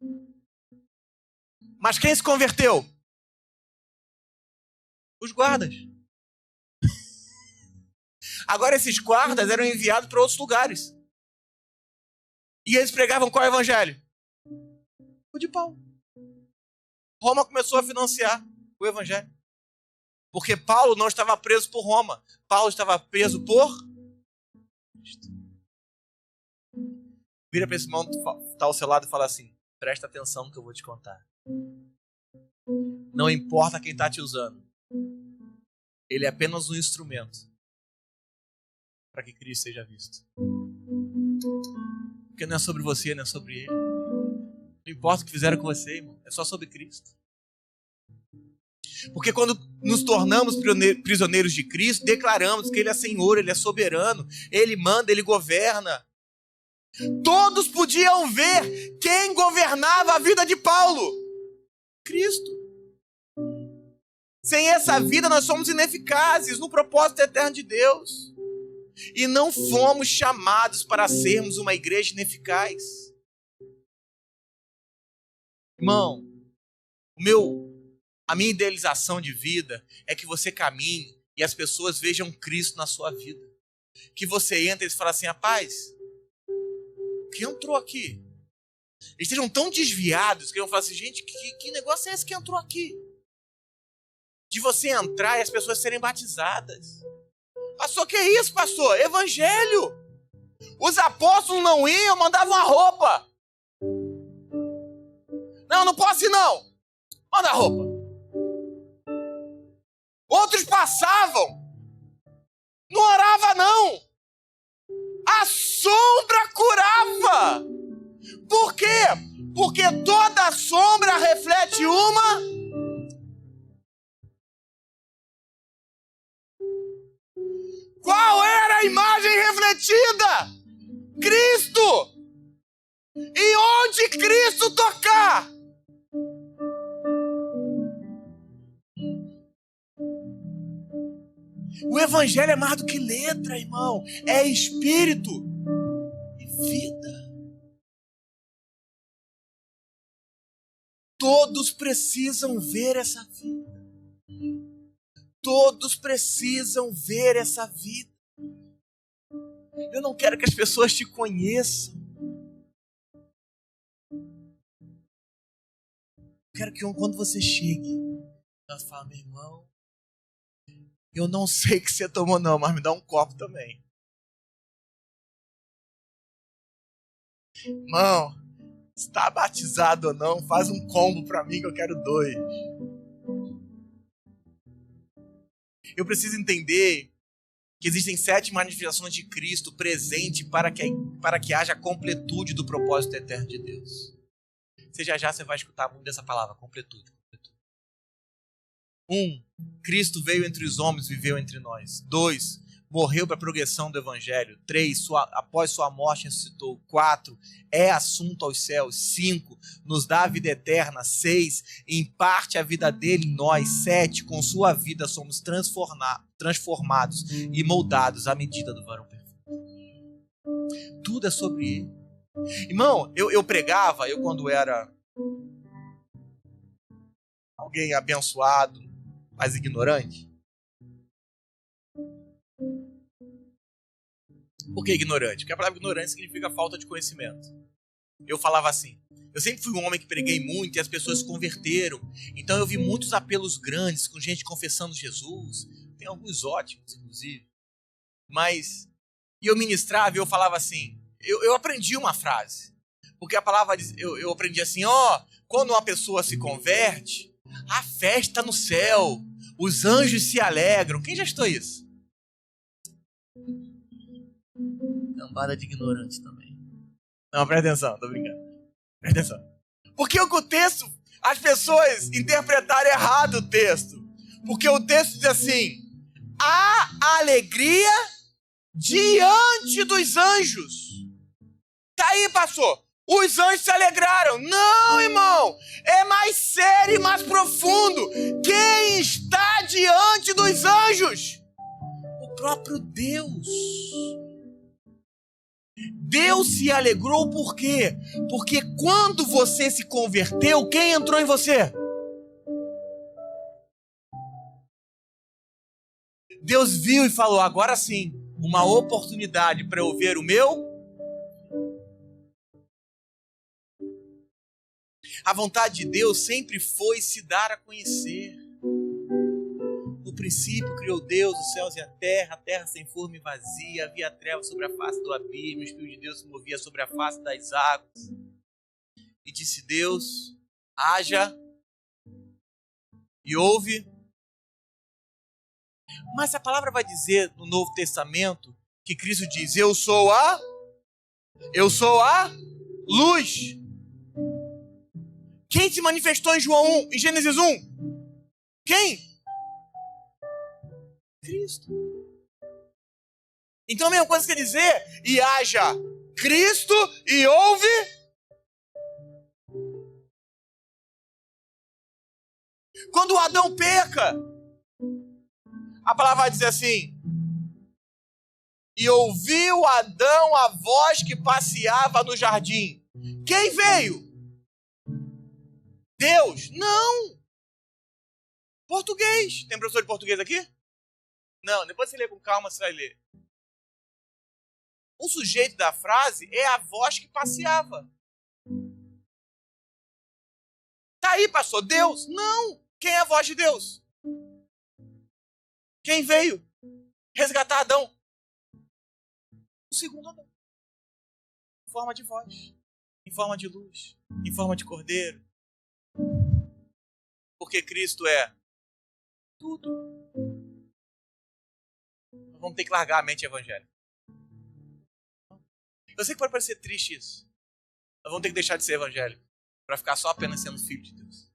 [SPEAKER 1] Mas quem se converteu? Os guardas. Agora esses guardas eram enviados para outros lugares. E eles pregavam qual evangelho? O de Paulo. Roma começou a financiar o evangelho. Porque Paulo não estava preso por Roma. Paulo estava preso por Cristo. Vira para esse irmão que está ao seu lado e fala assim: presta atenção no que eu vou te contar. Não importa quem está te usando. Ele é apenas um instrumento para que Cristo seja visto. Porque não é sobre você, não é sobre ele. Não importa o que fizeram com você, irmão. É só sobre Cristo. Porque quando nos tornamos prisioneiros de Cristo, declaramos que Ele é Senhor, Ele é soberano, Ele manda, Ele governa. Todos podiam ver quem governava a vida de Paulo. Cristo. Sem essa vida nós somos ineficazes no propósito eterno de Deus. E não fomos chamados para sermos uma igreja ineficaz. Irmão, a minha idealização de vida é que você caminhe e as pessoas vejam Cristo na sua vida. Que você entra e eles falam assim: rapaz, quem entrou aqui? Eles estejam tão desviados que eles vão falar assim: gente, que negócio é esse que entrou aqui? De você entrar e as pessoas serem batizadas. Pastor, que é isso, pastor? Evangelho. Os apóstolos não iam, mandavam a roupa. Não posso ir não. Manda a roupa. Outros passavam. Não orava não. A sombra curava. Por quê? Porque toda sombra reflete uma. Qual era a imagem refletida? Cristo! E onde Cristo tocar? O evangelho é mais do que letra, irmão. É espírito e vida. Todos precisam ver essa vida. Todos precisam ver essa vida. Eu não quero que as pessoas te conheçam. Eu quero que quando você chegue, ela fale: meu irmão, eu não sei o que você tomou não, mas me dá um copo também. Irmão, se está batizado ou não, faz um combo para mim que eu quero 2. Eu preciso entender que existem 7 manifestações de Cristo presente para que haja a completude do propósito eterno de Deus. Você vai escutar muito dessa palavra, completude. 1. Cristo veio entre os homens, viveu entre nós. 2. Morreu para a progressão do evangelho. 3. Após sua morte ressuscitou. 4. É assunto aos céus. 5. Nos dá a vida eterna. 6. Imparte a vida dele em nós. 7. Com sua vida somos transformados e moldados à medida do varão perfeito. Tudo é sobre ele. Irmão, eu pregava, quando era alguém abençoado, mas ignorante. Por que ignorante? Porque a palavra ignorante significa falta de conhecimento. Eu falava assim: eu sempre fui um homem que preguei muito e as pessoas se converteram. Então eu vi muitos apelos grandes, com gente confessando Jesus. Tem alguns ótimos, inclusive. Mas, e eu ministrava e eu falava assim, eu aprendi uma frase. Porque a palavra, eu aprendi assim: quando uma pessoa se converte, a festa no céu, os anjos se alegram. Quem já estou isso? Cambada de ignorante também. Não, presta atenção, tô brincando. Presta atenção. Porque o texto, as pessoas interpretaram errado o texto. Porque o texto diz assim: há alegria diante dos anjos. Tá aí, pastor. Os anjos se alegraram. Não, irmão. É mais sério e mais profundo. Quem está diante dos anjos? O próprio Deus. Deus se alegrou por quê? Porque quando você se converteu, quem entrou em você? Deus viu e falou, agora sim, uma oportunidade para eu ver o meu. A vontade de Deus sempre foi se dar a conhecer. No princípio criou Deus os céus e a terra sem forma e vazia, havia trevas sobre a face do abismo, o Espírito de Deus se movia sobre a face das águas. E disse Deus, haja, e houve. Mas a palavra vai dizer no Novo Testamento que Cristo diz, eu sou a luz. Quem se manifestou em João 1, em Gênesis 1? Quem? Cristo. Então a mesma coisa quer dizer, e haja Cristo e houve. Quando Adão peca, a palavra vai dizer assim, e ouviu Adão a voz que passeava no jardim. Quem veio? Deus? Não. Português. Tem professor de português aqui? Não, depois você lê com calma, você vai ler. O sujeito da frase é a voz que passeava. Tá aí, pastor, Deus? Não. Quem é a voz de Deus? Quem veio resgatar Adão? O segundo Adão. Em forma de voz, em forma de luz, em forma de cordeiro. Porque Cristo é tudo. Nós vamos ter que largar a mente evangélica. Eu sei que pode parecer triste isso. Nós vamos ter que deixar de ser evangélico para ficar só apenas sendo filho de Deus.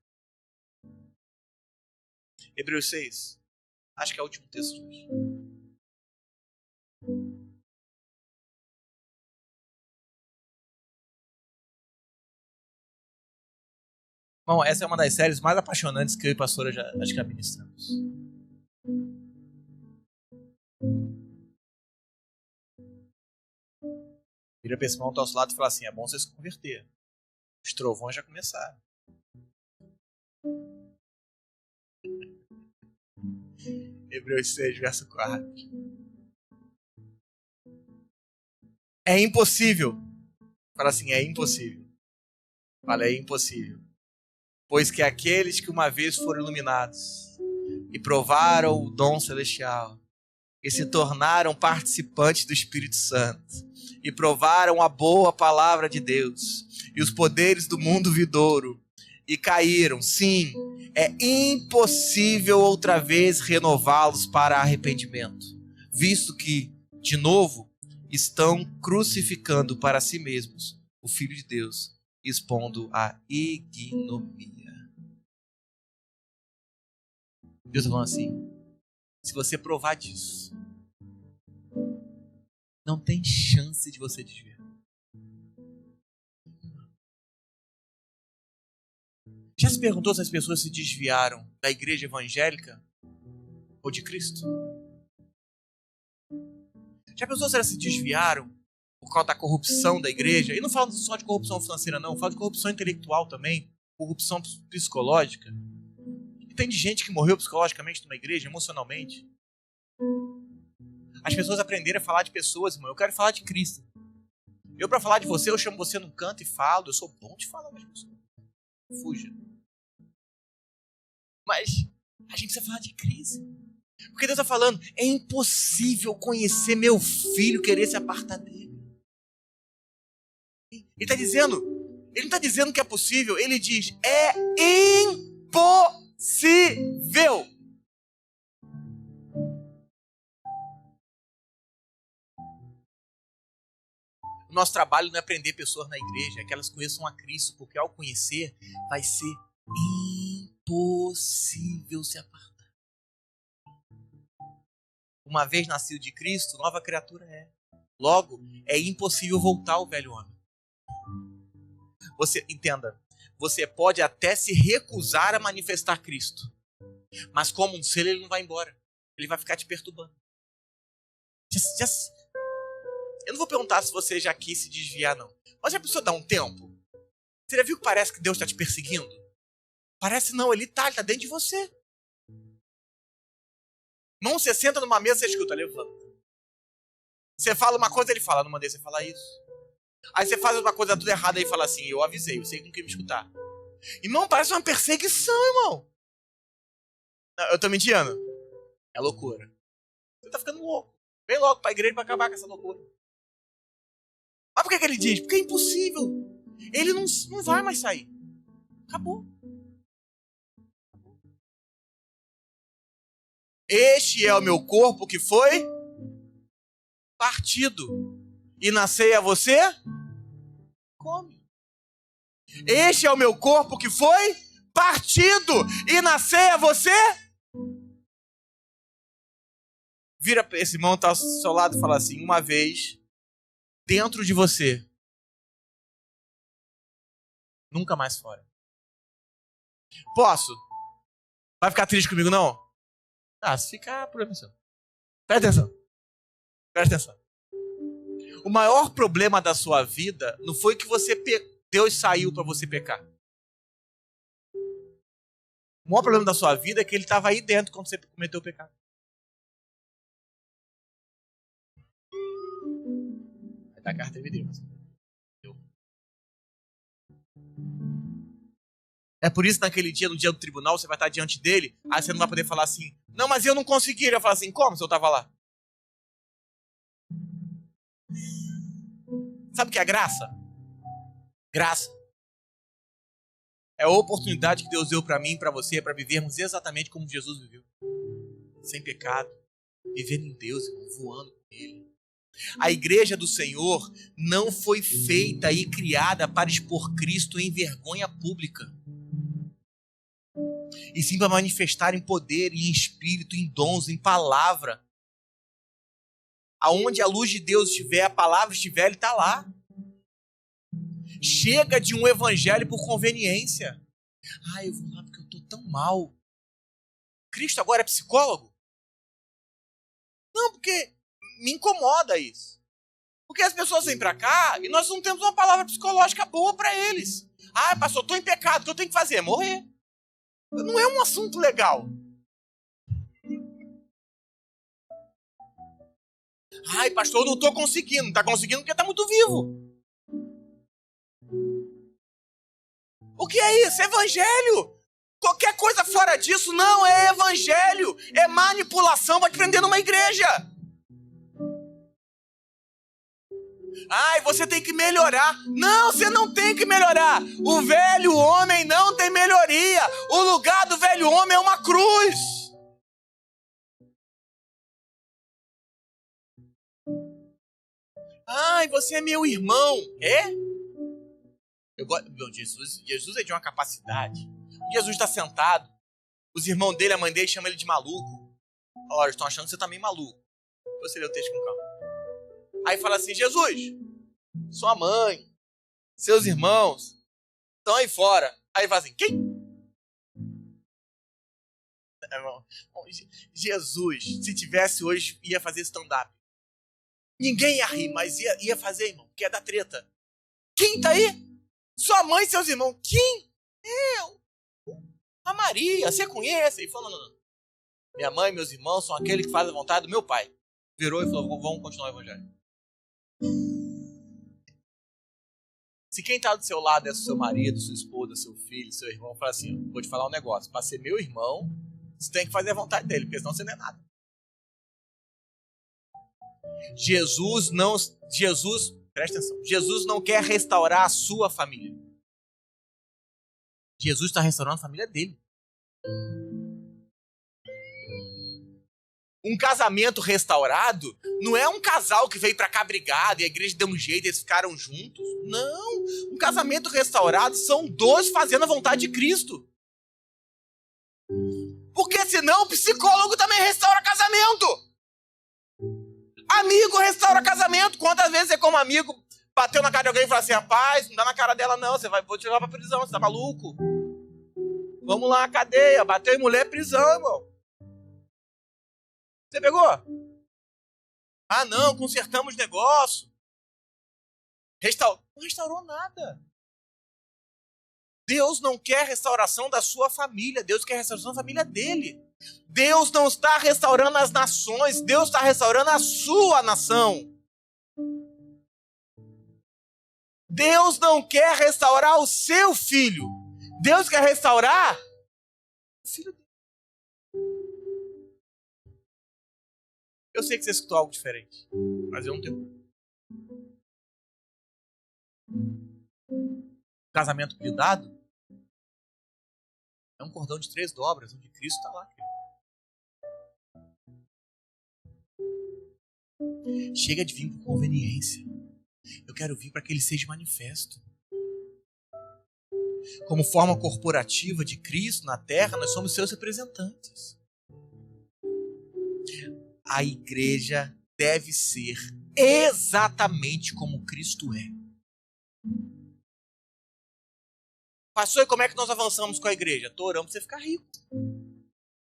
[SPEAKER 1] Hebreus 6. Acho que é o último texto de hoje. Bom, essa é uma das séries mais apaixonantes que eu e a pastora já acho que administramos. Vira para esse irmão ao nosso lado e fala assim, é bom você se converter. Os trovões já começaram. Hebreus 6, verso 4. É impossível. Fala assim, é impossível. Fala, é impossível. Pois que aqueles que uma vez foram iluminados e provaram o dom celestial e se tornaram participantes do Espírito Santo e provaram a boa palavra de Deus e os poderes do mundo vindouro e caíram, sim, é impossível outra vez renová-los para arrependimento, visto que, de novo, estão crucificando para si mesmos o Filho de Deus, expondo a ignomínia. Deus está falando assim, se você provar disso, não tem chance de você desviar. Já se perguntou se as pessoas se desviaram da igreja evangélica ou de Cristo? Já pensou se elas se desviaram por causa da corrupção da igreja? E não falo só de corrupção financeira, não. Falo de corrupção intelectual também, corrupção psicológica. E tem de gente que morreu psicologicamente numa igreja, emocionalmente. As pessoas aprenderam a falar de pessoas, irmão. Eu quero falar de Cristo. Eu, para falar de você, eu chamo você num canto e falo. Eu sou bom de falar das pessoas. Fuja. Mas a gente precisa falar de Cristo. Porque Deus está falando, é impossível conhecer meu filho, querer se apartar dele. Ele está dizendo, ele não está dizendo que é possível, ele diz, é impossível. O nosso trabalho não é prender pessoas na igreja, é que elas conheçam a Cristo, porque ao conhecer, vai ser impossível se apartar. Uma vez nascido de Cristo, nova criatura é. Logo, é impossível voltar ao velho homem. Você entenda, você pode até se recusar a manifestar Cristo, mas como um selo ele não vai embora. Ele vai ficar te perturbando. Eu não vou perguntar se você já quis se desviar, não. Mas já pensou dar um tempo? Você já viu que parece que Deus está te perseguindo? Parece não, ele tá dentro de você. Não, você senta numa mesa, você escuta, levanta. Você fala uma coisa, ele fala, não mandei você falar isso. Aí você faz uma coisa tudo errada e fala assim, eu avisei, eu sei que não quer me escutar. Irmão, parece uma perseguição, irmão. Não, eu tô mentindo. É loucura. Você tá ficando louco. Vem logo pra igreja pra acabar com essa loucura. Mas por que ele diz? Porque é impossível. Ele não vai mais sair. Acabou. Este é o meu corpo que foi partido. E na ceia você come. Este é o meu corpo que foi partido. E na ceia você vira para esse irmão que está ao seu lado e fala assim, uma vez, dentro de você, nunca mais fora. Posso? Vai ficar triste comigo, não? Ah, se ficar, problema seu. Presta atenção. Presta atenção. O maior problema da sua vida não foi que Deus saiu para você pecar. O maior problema da sua vida é que ele estava aí dentro quando você cometeu o pecado. Vai dar carta de Deus. É por isso que naquele dia, no dia do tribunal, você vai estar diante dele, aí você não vai poder falar assim, não, mas eu não consegui. Ele vai falar assim, como se eu estava lá? Sabe o que é graça? Graça. É a oportunidade que Deus deu para mim e para você, para vivermos exatamente como Jesus viveu. Sem pecado. Vivendo em Deus, voando com Ele. A igreja do Senhor não foi feita e criada para expor Cristo em vergonha pública. E sim para manifestar em poder, em espírito, em dons, em palavra. Aonde a luz de Deus estiver, a palavra estiver, Ele está lá. Chega de um evangelho por conveniência. Ah, eu vou lá porque eu estou tão mal. Cristo agora é psicólogo? Não, porque me incomoda isso. Porque as pessoas vêm para cá e nós não temos uma palavra psicológica boa para eles. Ah, pastor, estou em pecado, o que eu tenho que fazer? Morrer. Não é um assunto legal. Ai, pastor, eu não estou conseguindo. Não está conseguindo porque está muito vivo. O que é isso? Evangelho. Qualquer coisa fora disso não é evangelho. É manipulação para te prender numa igreja. Ai, você tem que melhorar. Não, você não tem que melhorar. O velho homem não tem melhoria. O lugar do velho homem é uma cruz. Ai, você é meu irmão. É? Jesus é de uma capacidade. Jesus está sentado. Os irmãos dele, a mãe dele, chamam ele de maluco. Olha, estão achando que você está meio maluco. Você lê o texto com calma. Aí fala assim, Jesus, sua mãe, seus irmãos estão aí fora. Aí fala assim, quem? Jesus, se tivesse hoje, ia fazer stand-up. Ninguém ia rir, mas ia fazer, irmão, porque ia dar treta. Quem tá aí? Sua mãe e seus irmãos. Quem? Eu. A Maria, você conhece? Ele falou, não. Minha mãe e meus irmãos são aqueles que fazem a vontade do meu pai. Virou e falou, vamos continuar o evangelho. Se quem está do seu lado é seu marido, sua esposa, seu filho, seu irmão, fala assim, vou te falar um negócio, para ser meu irmão, você tem que fazer a vontade dele, porque senão você não é nada. Presta atenção, Jesus não quer restaurar a sua família. Jesus está restaurando a família dele. Um casamento restaurado não é um casal que veio para cá brigado e a igreja deu um jeito e eles ficaram juntos. Não. Um casamento restaurado são dois fazendo a vontade de Cristo. Porque senão o psicólogo também restaura casamento. Amigo restaura casamento. Quantas vezes você como amigo bateu na cara de alguém e falou assim, rapaz, não dá na cara dela não, vou te levar pra prisão, você tá maluco? Vamos lá, cadeia, bateu em mulher, prisão, irmão. Você pegou? Ah não, consertamos negócio. Não restaurou nada. Deus não quer restauração da sua família, Deus quer restauração da família dele. Deus não está restaurando as nações, Deus está restaurando a sua nação. Deus não quer restaurar o seu filho. Deus quer restaurar o filho dele. Eu sei que você escutou algo diferente, mas eu não tenho. Casamento blindado é um cordão de 3 dobras, onde Cristo está lá. Chega de vir por conveniência. Eu quero vir para que ele seja manifesto. Como forma corporativa de Cristo na terra, nós somos seus representantes. A igreja deve ser exatamente como Cristo é. Pastor, e como é que nós avançamos com a igreja? Estou orando para você ficar rico.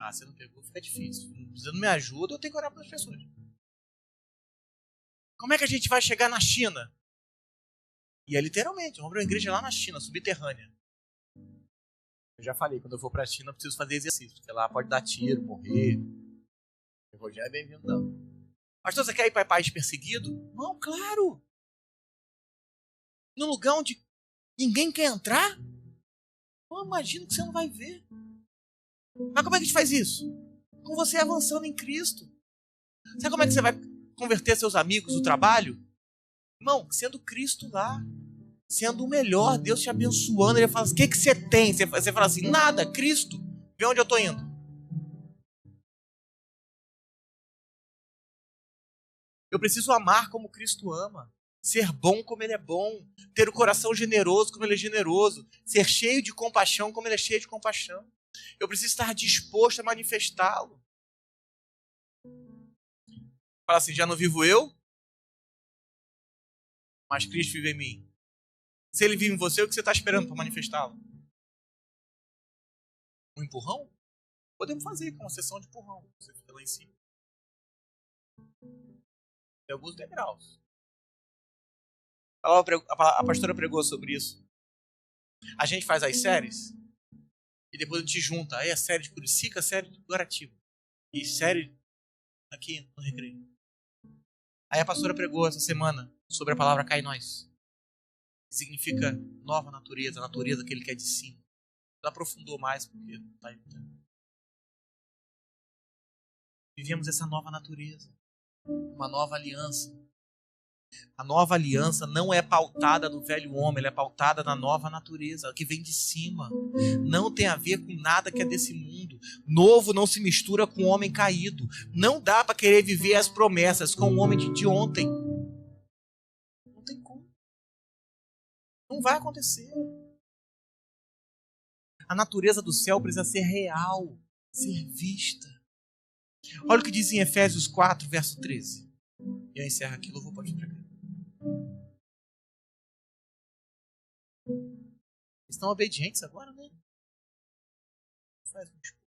[SPEAKER 1] Ah, você não pegou, fica difícil. Você não me ajuda, eu tenho que orar pelas pessoas. Como é que a gente vai chegar na China? E é literalmente, vamos abrir uma igreja lá na China, subterrânea. Eu já falei, quando eu for para a China, eu preciso fazer exercício, porque lá pode dar tiro, morrer. O Rogério é bem-vindo, não. Pastor, você quer ir para país perseguido? Não, claro. Num lugar onde ninguém quer entrar? Eu imagino que você não vai ver. Mas como é que a gente faz isso? Com você avançando em Cristo. Sabe como é que você vai converter seus amigos do trabalho? Irmão, sendo Cristo lá. Sendo o melhor, Deus te abençoando. Ele fala assim, o que você tem? Você fala assim, nada, Cristo. Vê onde eu estou indo. Eu preciso amar como Cristo ama. Ser bom como ele é bom. Ter o coração generoso como ele é generoso. Ser cheio de compaixão como ele é cheio de compaixão. Eu preciso estar disposto a manifestá-lo. Fala assim, já não vivo eu, mas Cristo vive em mim. Se ele vive em você, o que você está esperando para manifestá-lo? Um empurrão? Podemos fazer com uma sessão de empurrão. Você fica lá em cima. Tem alguns degraus. A pastora pregou sobre isso. A gente faz as séries e depois a gente junta. Aí a série de Curicica, a série de Guaratiba. E série aqui no Recreio. Aí a pastora pregou essa semana sobre a palavra kainós. Que significa nova natureza, a natureza que ele quer de cima. Ela aprofundou mais porque não está entendendo. Vivemos essa nova natureza. Uma nova aliança. A nova aliança não é pautada no velho homem, ela é pautada na nova natureza, que vem de cima. Não tem a ver com nada que é desse mundo. Novo não se mistura com o homem caído. Não dá para querer viver as promessas com o homem de ontem. Não tem como. Não vai acontecer. A natureza do céu precisa ser real, ser vista. Olha o que diz em Efésios 4, verso 13. E eu encerro aqui, louvor pode pregar. Estão obedientes agora, né? Faz um escudo.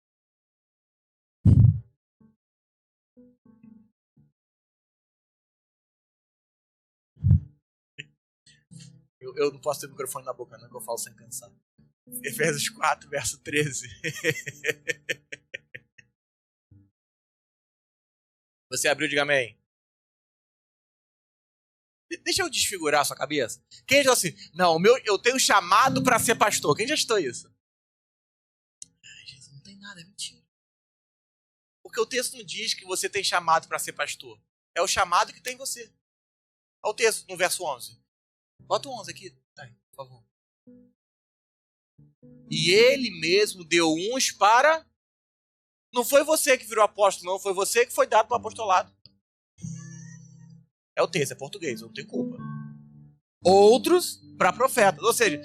[SPEAKER 1] Eu não posso ter o microfone na boca, não, que eu falo sem pensar. Efésios 4, verso 13. Você abriu, diga amém. Deixa eu desfigurar a sua cabeça. Quem já assim, não, eu tenho chamado para ser pastor. Quem já estou isso? Ai, Jesus, não tem nada, é mentira. Porque o texto não diz que você tem chamado para ser pastor. É o chamado que tem em você. Olha o texto no verso 11. Bota o 11 aqui, tá, por favor. E ele mesmo deu uns para... Não foi você que virou apóstolo, não. Foi você que foi dado para o apostolado. É o texto, é português, eu não tenho culpa. Outros para profetas. Ou seja,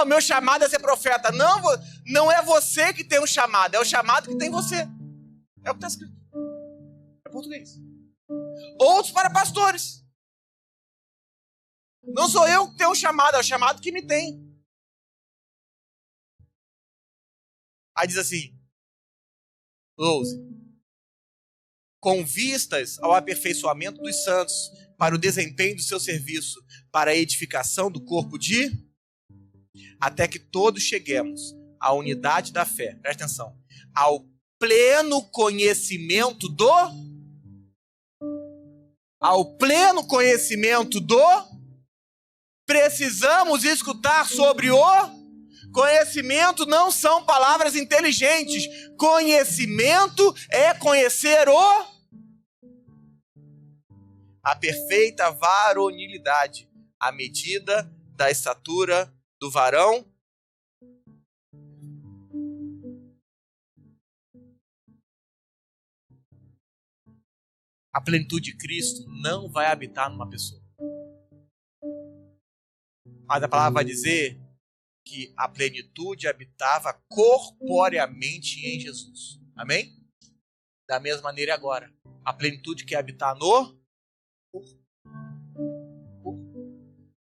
[SPEAKER 1] o meu chamado é ser profeta. Não, não é você que tem um chamado, é o chamado que tem você. É o que está escrito. É português. Outros para pastores. Não sou eu que tenho um chamado, é o chamado que me tem. Aí diz assim, 12. Com vistas ao aperfeiçoamento dos santos, para o desempenho do seu serviço, para a edificação do corpo até que todos cheguemos à unidade da fé, presta atenção, ao pleno conhecimento precisamos escutar sobre o conhecimento. Não são palavras inteligentes. Conhecimento é conhecer a perfeita varonilidade, a medida da estatura do varão. A plenitude de Cristo não vai habitar numa pessoa. Mas a palavra vai dizer que a plenitude habitava corporeamente em Jesus. Amém? Da mesma maneira agora. A plenitude quer habitar no corpo.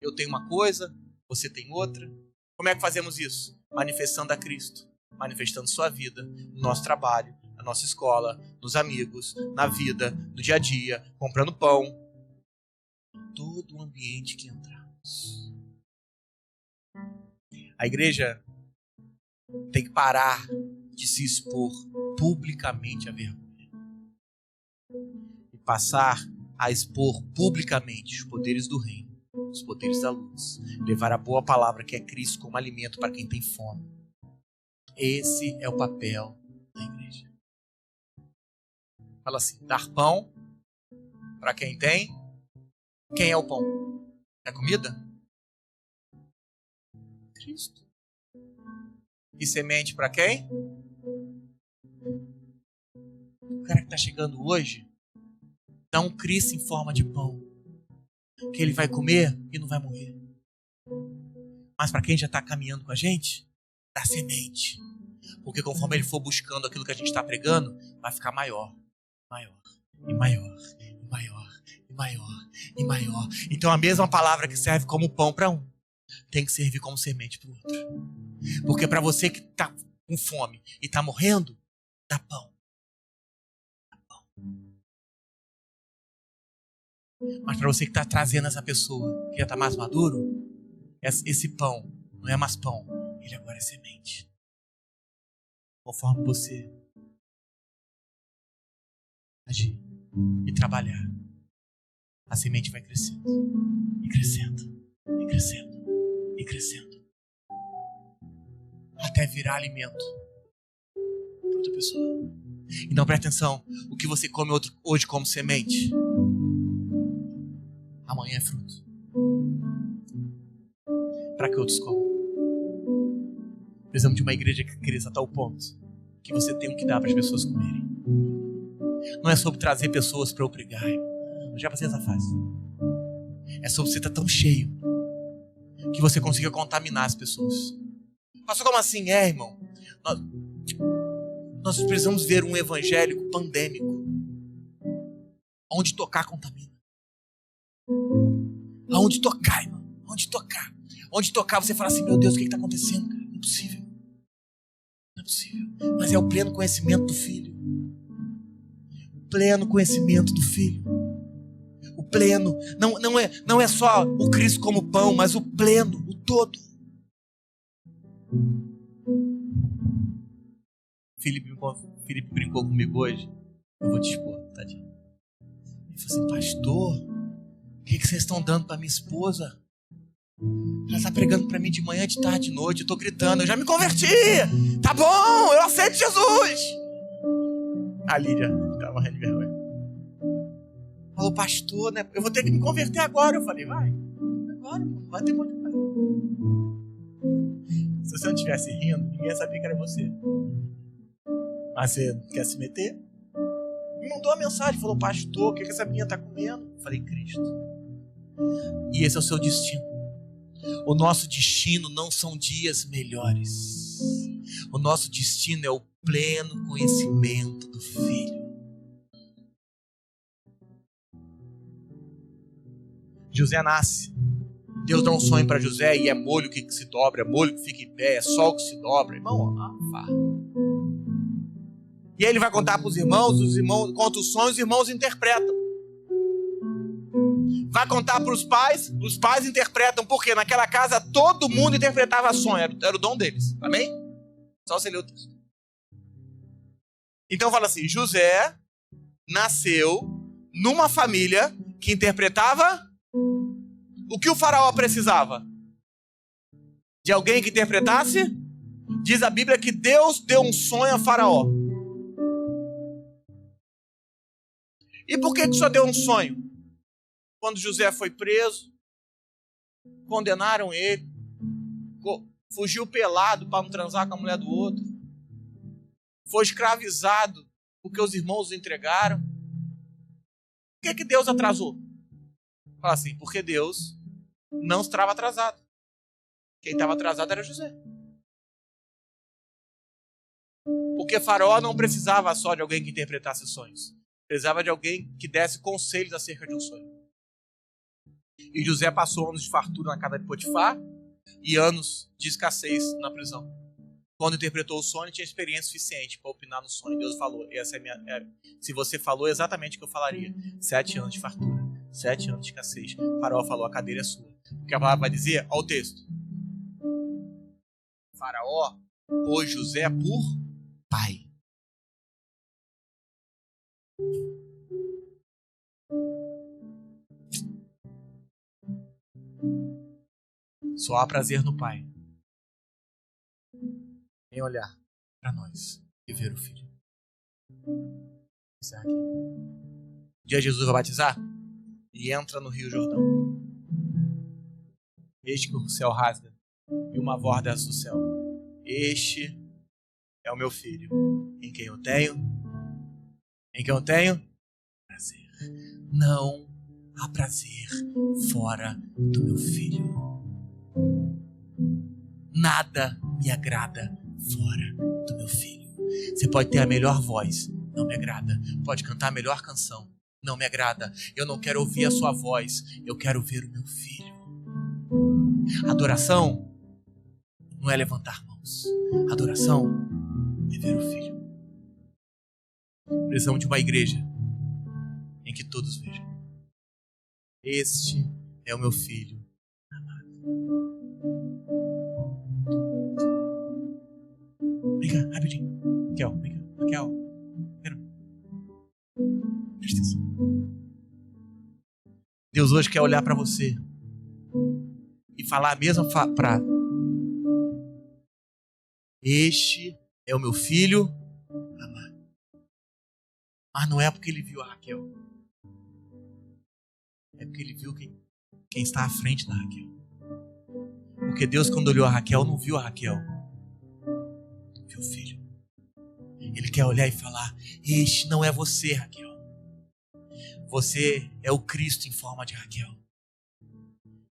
[SPEAKER 1] Eu tenho uma coisa, você tem outra. Como é que fazemos isso? Manifestando a Cristo. Manifestando sua vida, no nosso trabalho, na nossa escola, nos amigos, na vida, no dia a dia, comprando pão. Todo o ambiente que entramos. A igreja tem que parar de se expor publicamente à vergonha e passar a expor publicamente os poderes do reino, os poderes da luz, levar a boa palavra que é Cristo como alimento para quem tem fome. Esse é o papel da igreja. Fala assim, dar pão para quem tem. Quem é o pão? É comida? Cristo. E semente para quem? O cara que está chegando hoje dá um Cristo em forma de pão, que ele vai comer e não vai morrer. Mas para quem já está caminhando com a gente, dá semente. Porque conforme ele for buscando aquilo que a gente está pregando, vai ficar maior, maior, e maior, e maior, e maior, e maior. Então a mesma palavra que serve como pão para um, tem que servir como semente para o outro. Porque para você que está com fome e está morrendo, dá pão. Dá pão. Mas para você que está trazendo essa pessoa que já está mais maduro, esse pão não é mais pão, ele agora é semente. Conforme você agir e trabalhar, a semente vai crescendo, e crescendo, e crescendo, e crescendo, até virar alimento para outra pessoa. Então presta atenção, o que você come hoje como semente, amanhã é fruto, para que outros comam. Precisamos de uma igreja que cresça a tal ponto que você tem o que dar para as pessoas comerem. Não é sobre trazer pessoas para eu pregar. Eu já passei essa fase. É sobre você estar tão cheio que você consiga contaminar as pessoas. Pastor, como assim? Irmão. Nós precisamos ver um evangélico pandêmico. Onde tocar, contamina. Aonde tocar, irmão. Onde tocar. Onde tocar, você fala assim, meu Deus, o que está acontecendo, cara? Não é possível. Não é possível. Mas é o pleno conhecimento do Filho. O pleno conhecimento do Filho. O pleno. Não é só o Cristo como pão, mas o pleno, o todo. Felipe brincou comigo hoje. Eu vou te expor, tadinho. Ele falou assim, pastor, o que vocês estão dando para minha esposa? Ela está pregando para mim de manhã, de tarde, de noite. Eu estou gritando, eu já me converti. Tá bom, eu aceito Jesus. A Lídia estava morrendo de vergonha. Falou, pastor, né? Eu vou ter que me converter agora. Eu falei, vai. Agora, vai ter muito mais. Se você não estivesse rindo, ninguém sabia que era você. Mas você quer se meter? Me mandou uma mensagem, falou, pastor, o que essa menina está comendo? Eu falei, Cristo. E esse é o seu destino. O nosso destino não são dias melhores. O nosso destino é o pleno conhecimento do Filho. José nasce Deus dá um sonho para José e é molho que se dobra, é molho que fica em pé, é sol que se dobra. Irmão, e aí ele vai contar para os irmãos conta os sonhos, os irmãos interpretam. Vai contar para os pais interpretam, porque naquela casa todo mundo interpretava sonho, era o dom deles. Amém? Só você ler o texto. Então fala assim, José nasceu numa família que interpretava o que o faraó precisava. De alguém que interpretasse? Diz a Bíblia que Deus deu um sonho a faraó. E por que só deu um sonho? Quando José foi preso, condenaram ele, fugiu pelado para não transar com a mulher do outro, foi escravizado porque os irmãos o entregaram. Por que Deus atrasou? Fala assim, porque Deus não estava atrasado. Quem estava atrasado era José. Porque Faraó não precisava só de alguém que interpretasse sonhos. Precisava de alguém que desse conselhos acerca de um sonho. E José passou anos de fartura na casa de Potifar e anos de escassez na prisão. Quando interpretou o sonho, tinha experiência suficiente para opinar no sonho. Deus falou, se você falou exatamente o que eu falaria. 7 anos de fartura, 7 anos de escassez. Faraó falou, a cadeira é sua. O que a palavra vai dizer? Olha o texto. Faraó pôs José por pai. Só há prazer no pai em olhar para nós e ver o filho. Será que um dia Jesus vai batizar e entra no Rio Jordão? Eis que o céu rasga e uma voz desce do céu. Este é o meu filho, em quem eu tenho prazer. Não há prazer fora do meu filho. Nada me agrada fora do meu filho. Você pode ter a melhor voz, não me agrada. Pode cantar a melhor canção, não me agrada. Eu não quero ouvir a sua voz, eu quero ver o meu filho. Adoração não é levantar mãos. Adoração é ver o filho. Precisamos de uma igreja em que todos vejam. Este é o meu filho amado. Vem cá, rapidinho. Raquel, vem cá. Raquel. Presta atenção. Deus hoje quer olhar para você e falar a mesma frase. Este é o meu filho amado. Mas não é porque ele viu a Raquel. É porque ele viu quem está à frente da Raquel. Porque Deus, quando olhou a Raquel, não viu a Raquel. Viu o filho. Ele quer olhar e falar, este não é você, Raquel. Você é o Cristo em forma de Raquel.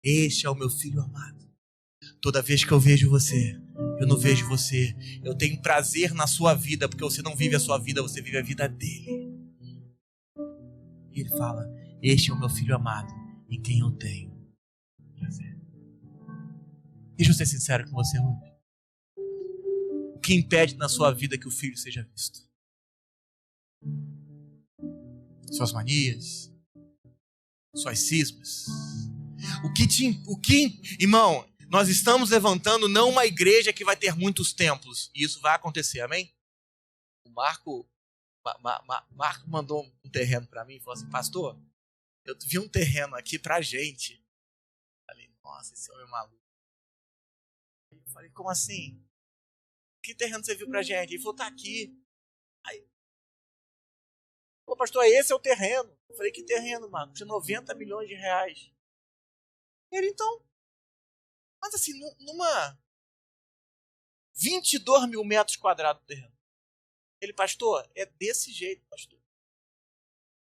[SPEAKER 1] Este é o meu filho amado. Toda vez que eu vejo você, eu não vejo você. Eu tenho prazer na sua vida, porque você não vive a sua vida, você vive a vida dele. E ele fala, este é o meu filho amado, em quem eu tenho prazer. Deixa eu ser sincero com você hoje. O que impede na sua vida que o filho seja visto? Suas manias, suas cismas. Irmão, nós estamos levantando não uma igreja que vai ter muitos templos, e isso vai acontecer, amém? O Marco mandou um terreno para mim e falou assim, pastor, eu vi um terreno aqui pra gente. Falei, nossa, esse homem é maluco. Eu falei, como assim? Que terreno você viu pra gente? Ele falou, tá aqui. Aí, pô, pastor, esse é o terreno. Eu falei, que terreno, mano? De 90 milhões de reais. Ele, então. Mas assim, numa 22 mil metros quadrados do terreno. Ele, pastor, é desse jeito, pastor.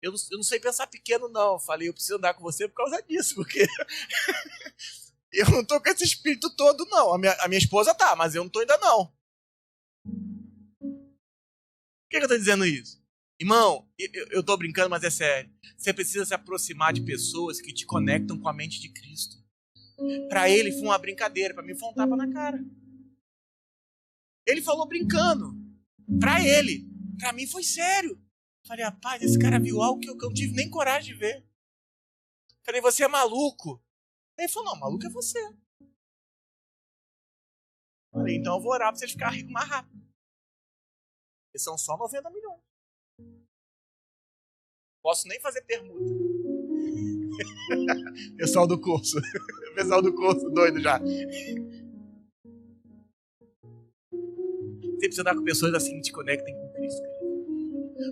[SPEAKER 1] Eu não sei pensar pequeno, não. Eu falei, eu preciso andar com você por causa disso, porque eu não tô com esse espírito todo, não. A minha esposa tá, mas eu não tô ainda, não. Por que eu tô dizendo isso? Irmão, eu tô brincando, mas é sério. Você precisa se aproximar de pessoas que te conectam com a mente de Cristo. Para ele foi uma brincadeira, para mim foi um tapa na cara. Ele falou brincando. Para ele. Para mim foi sério. Falei, rapaz, esse cara viu algo que eu não tive nem coragem de ver. Falei, você é maluco. Ele falou, não, maluco é você. Falei, então eu vou orar para você ficar rico mais rápido. Porque são só 90 milhões. Posso nem fazer permuta. Pessoal do curso. Pessoal do curso, doido já. Você precisa andar com pessoas assim que te conectem com Cristo.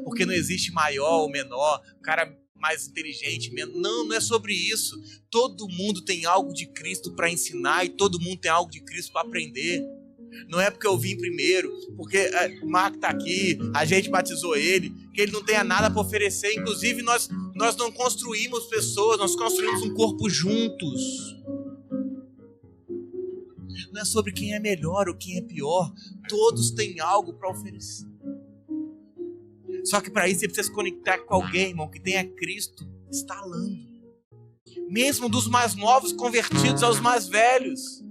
[SPEAKER 1] Porque não existe maior ou menor, cara mais inteligente, não é sobre isso. Todo mundo tem algo de Cristo para ensinar e todo mundo tem algo de Cristo para aprender. Não é porque eu vim primeiro, porque o Marco está aqui, a gente batizou ele, que ele não tenha nada para oferecer. Inclusive, nós não construímos pessoas, nós construímos um corpo juntos. Não é sobre quem é melhor ou quem é pior. Todos têm algo para oferecer. Só que para isso você precisa se conectar com alguém, irmão, que tenha Cristo instalando. Mesmo dos mais novos convertidos aos mais velhos.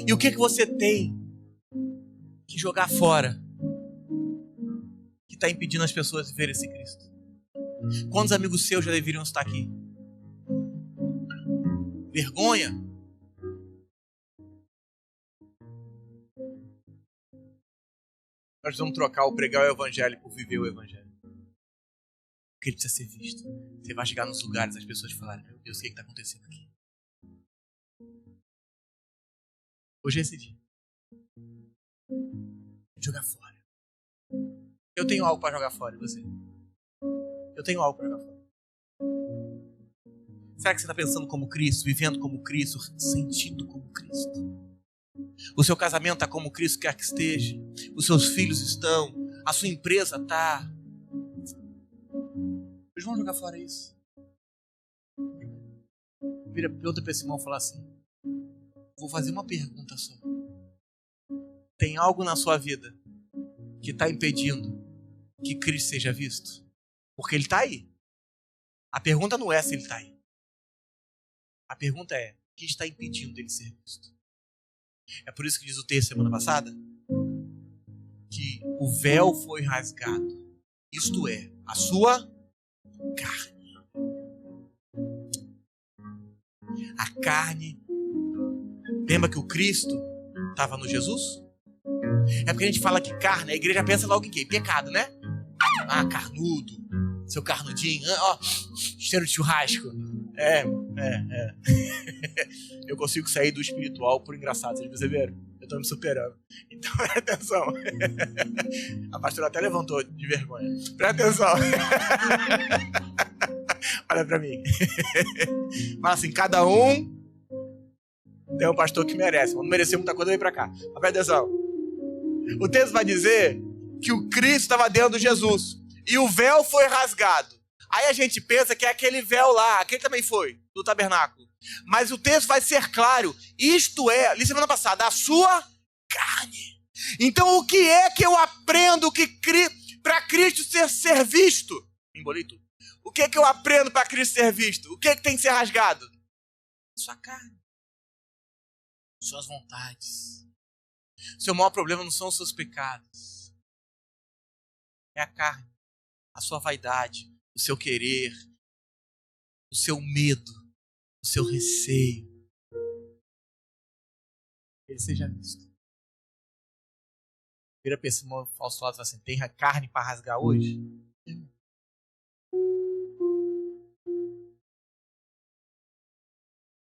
[SPEAKER 1] E o que você tem que jogar fora que está impedindo as pessoas de verem esse Cristo? Quantos amigos seus já deveriam estar aqui? Vergonha? Nós vamos trocar o pregar o evangelho por viver o evangelho. Porque ele precisa ser visto. Você vai chegar nos lugares, as pessoas falarem, meu Deus, o que está acontecendo aqui? Hoje é esse dia. Jogar fora. Eu tenho algo para jogar fora, e você? Eu tenho algo para jogar fora. Será que você está pensando como Cristo, vivendo como Cristo, sentindo como Cristo? O seu casamento está como Cristo quer que esteja. Os seus filhos estão. A sua empresa está. Eles vão jogar fora isso. Pergunta para esse irmão e fala assim: vou fazer uma pergunta só. Tem algo na sua vida que está impedindo que Cristo seja visto? Porque ele está aí. A pergunta não é se ele está aí. A pergunta é: o que está impedindo dele ser visto? É por isso que diz o texto semana passada que o véu foi rasgado. Isto é, a sua carne. A carne. Lembra que o Cristo estava no Jesus? É porque a gente fala que carne, a igreja pensa logo em quê? Pecado, né? Ah, carnudo. Seu carnudinho. Ó, cheiro de churrasco. É. Eu consigo sair do espiritual por engraçado, vocês perceberam? Eu tô me superando. Então, presta atenção. A pastora até levantou de vergonha. Presta atenção. Olha pra mim. Fala assim, cada um tem um pastor que merece. Não merecer muita coisa, vem pra cá. Mas presta atenção. O texto vai dizer que o Cristo estava dentro de Jesus. E o véu foi rasgado. Aí a gente pensa que é aquele véu lá. Aquele também foi, do tabernáculo. Mas o texto vai ser claro. Isto é, li semana passada, a sua carne. Então o que é que eu aprendo que para Cristo ser visto? Embolei tudo. O que é que eu aprendo para Cristo ser visto? O que é que tem que ser rasgado? Sua carne. Suas vontades. Seu maior problema não são os seus pecados. É a carne. A sua vaidade. O seu querer. O seu medo. O seu receio. Ele seja visto. Vira para esse irmão falso lado e fala assim: tem carne para rasgar hoje?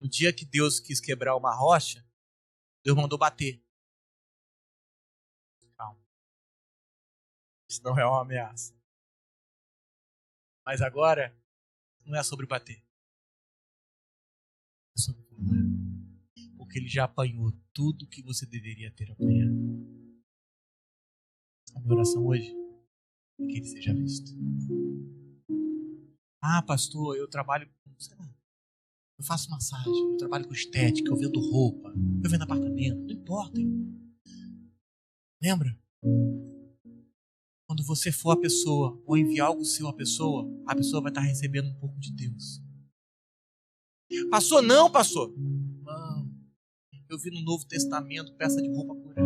[SPEAKER 1] No dia que Deus quis quebrar uma rocha, Deus mandou bater. Calma. Isso não é uma ameaça. Mas agora, não é sobre bater. É sobre falar. Porque ele já apanhou tudo que você deveria ter apanhado. A minha oração hoje é que ele seja visto. Ah, pastor, eu trabalho com, sei lá, eu faço massagem, eu trabalho com estética, eu vendo roupa, eu vendo apartamento, não importa. Hein? Lembra? Quando você for a pessoa, ou enviar algo seu à pessoa, a pessoa vai estar recebendo um pouco de Deus. Pastor, não, pastor. Não. Eu vi no Novo Testamento peça de roupa por aí.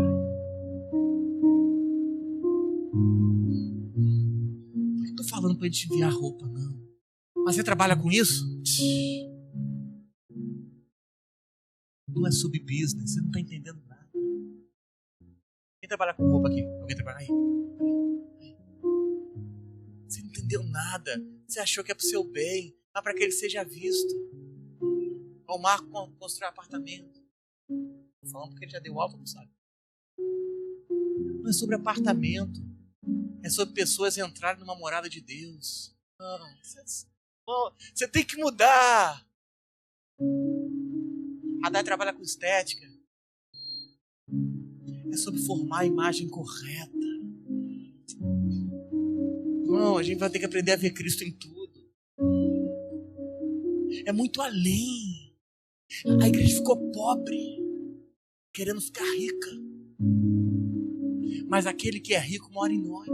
[SPEAKER 1] Não estou falando para a gente enviar roupa, não. Mas você trabalha com isso? Não é sobre business, você não está entendendo nada. Quem trabalha com roupa aqui? Alguém trabalha aí? Você não entendeu nada. Você achou que é para o seu bem, mas para que ele seja visto. O Marco construiu apartamento. Estou falando porque ele já deu alta, não sabe? Não é sobre apartamento. É sobre pessoas entrarem numa morada de Deus. Não, você tem que mudar. A Dai trabalha com estética. É sobre formar a imagem correta. Não, a gente vai ter que aprender a ver Cristo em tudo. É muito além. A igreja ficou pobre, querendo ficar rica. Mas aquele que é rico mora em nós.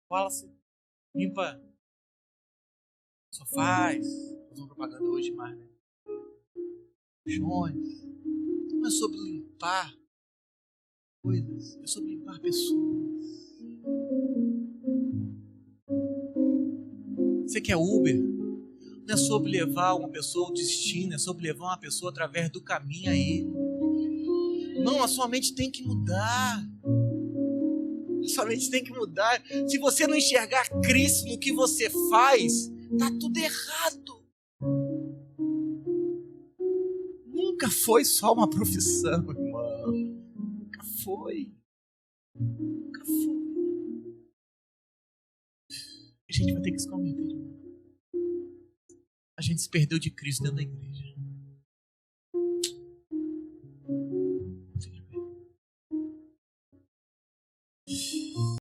[SPEAKER 1] Fala assim, limpa sofás, fazendo propaganda hoje mais, né? Chões. Não é sobre limpar coisas, é sobre limpar pessoas. Você quer Uber? Não é sobre levar uma pessoa ao destino, é sobre levar uma pessoa através do caminho a ele. Não, a sua mente tem que mudar. A sua mente tem que mudar. Se você não enxergar Cristo no que você faz, tá tudo errado. Nunca foi só uma profissão, irmão. Nunca foi. Nunca foi. A gente vai ter que se converter. A gente se perdeu de Cristo dentro da igreja.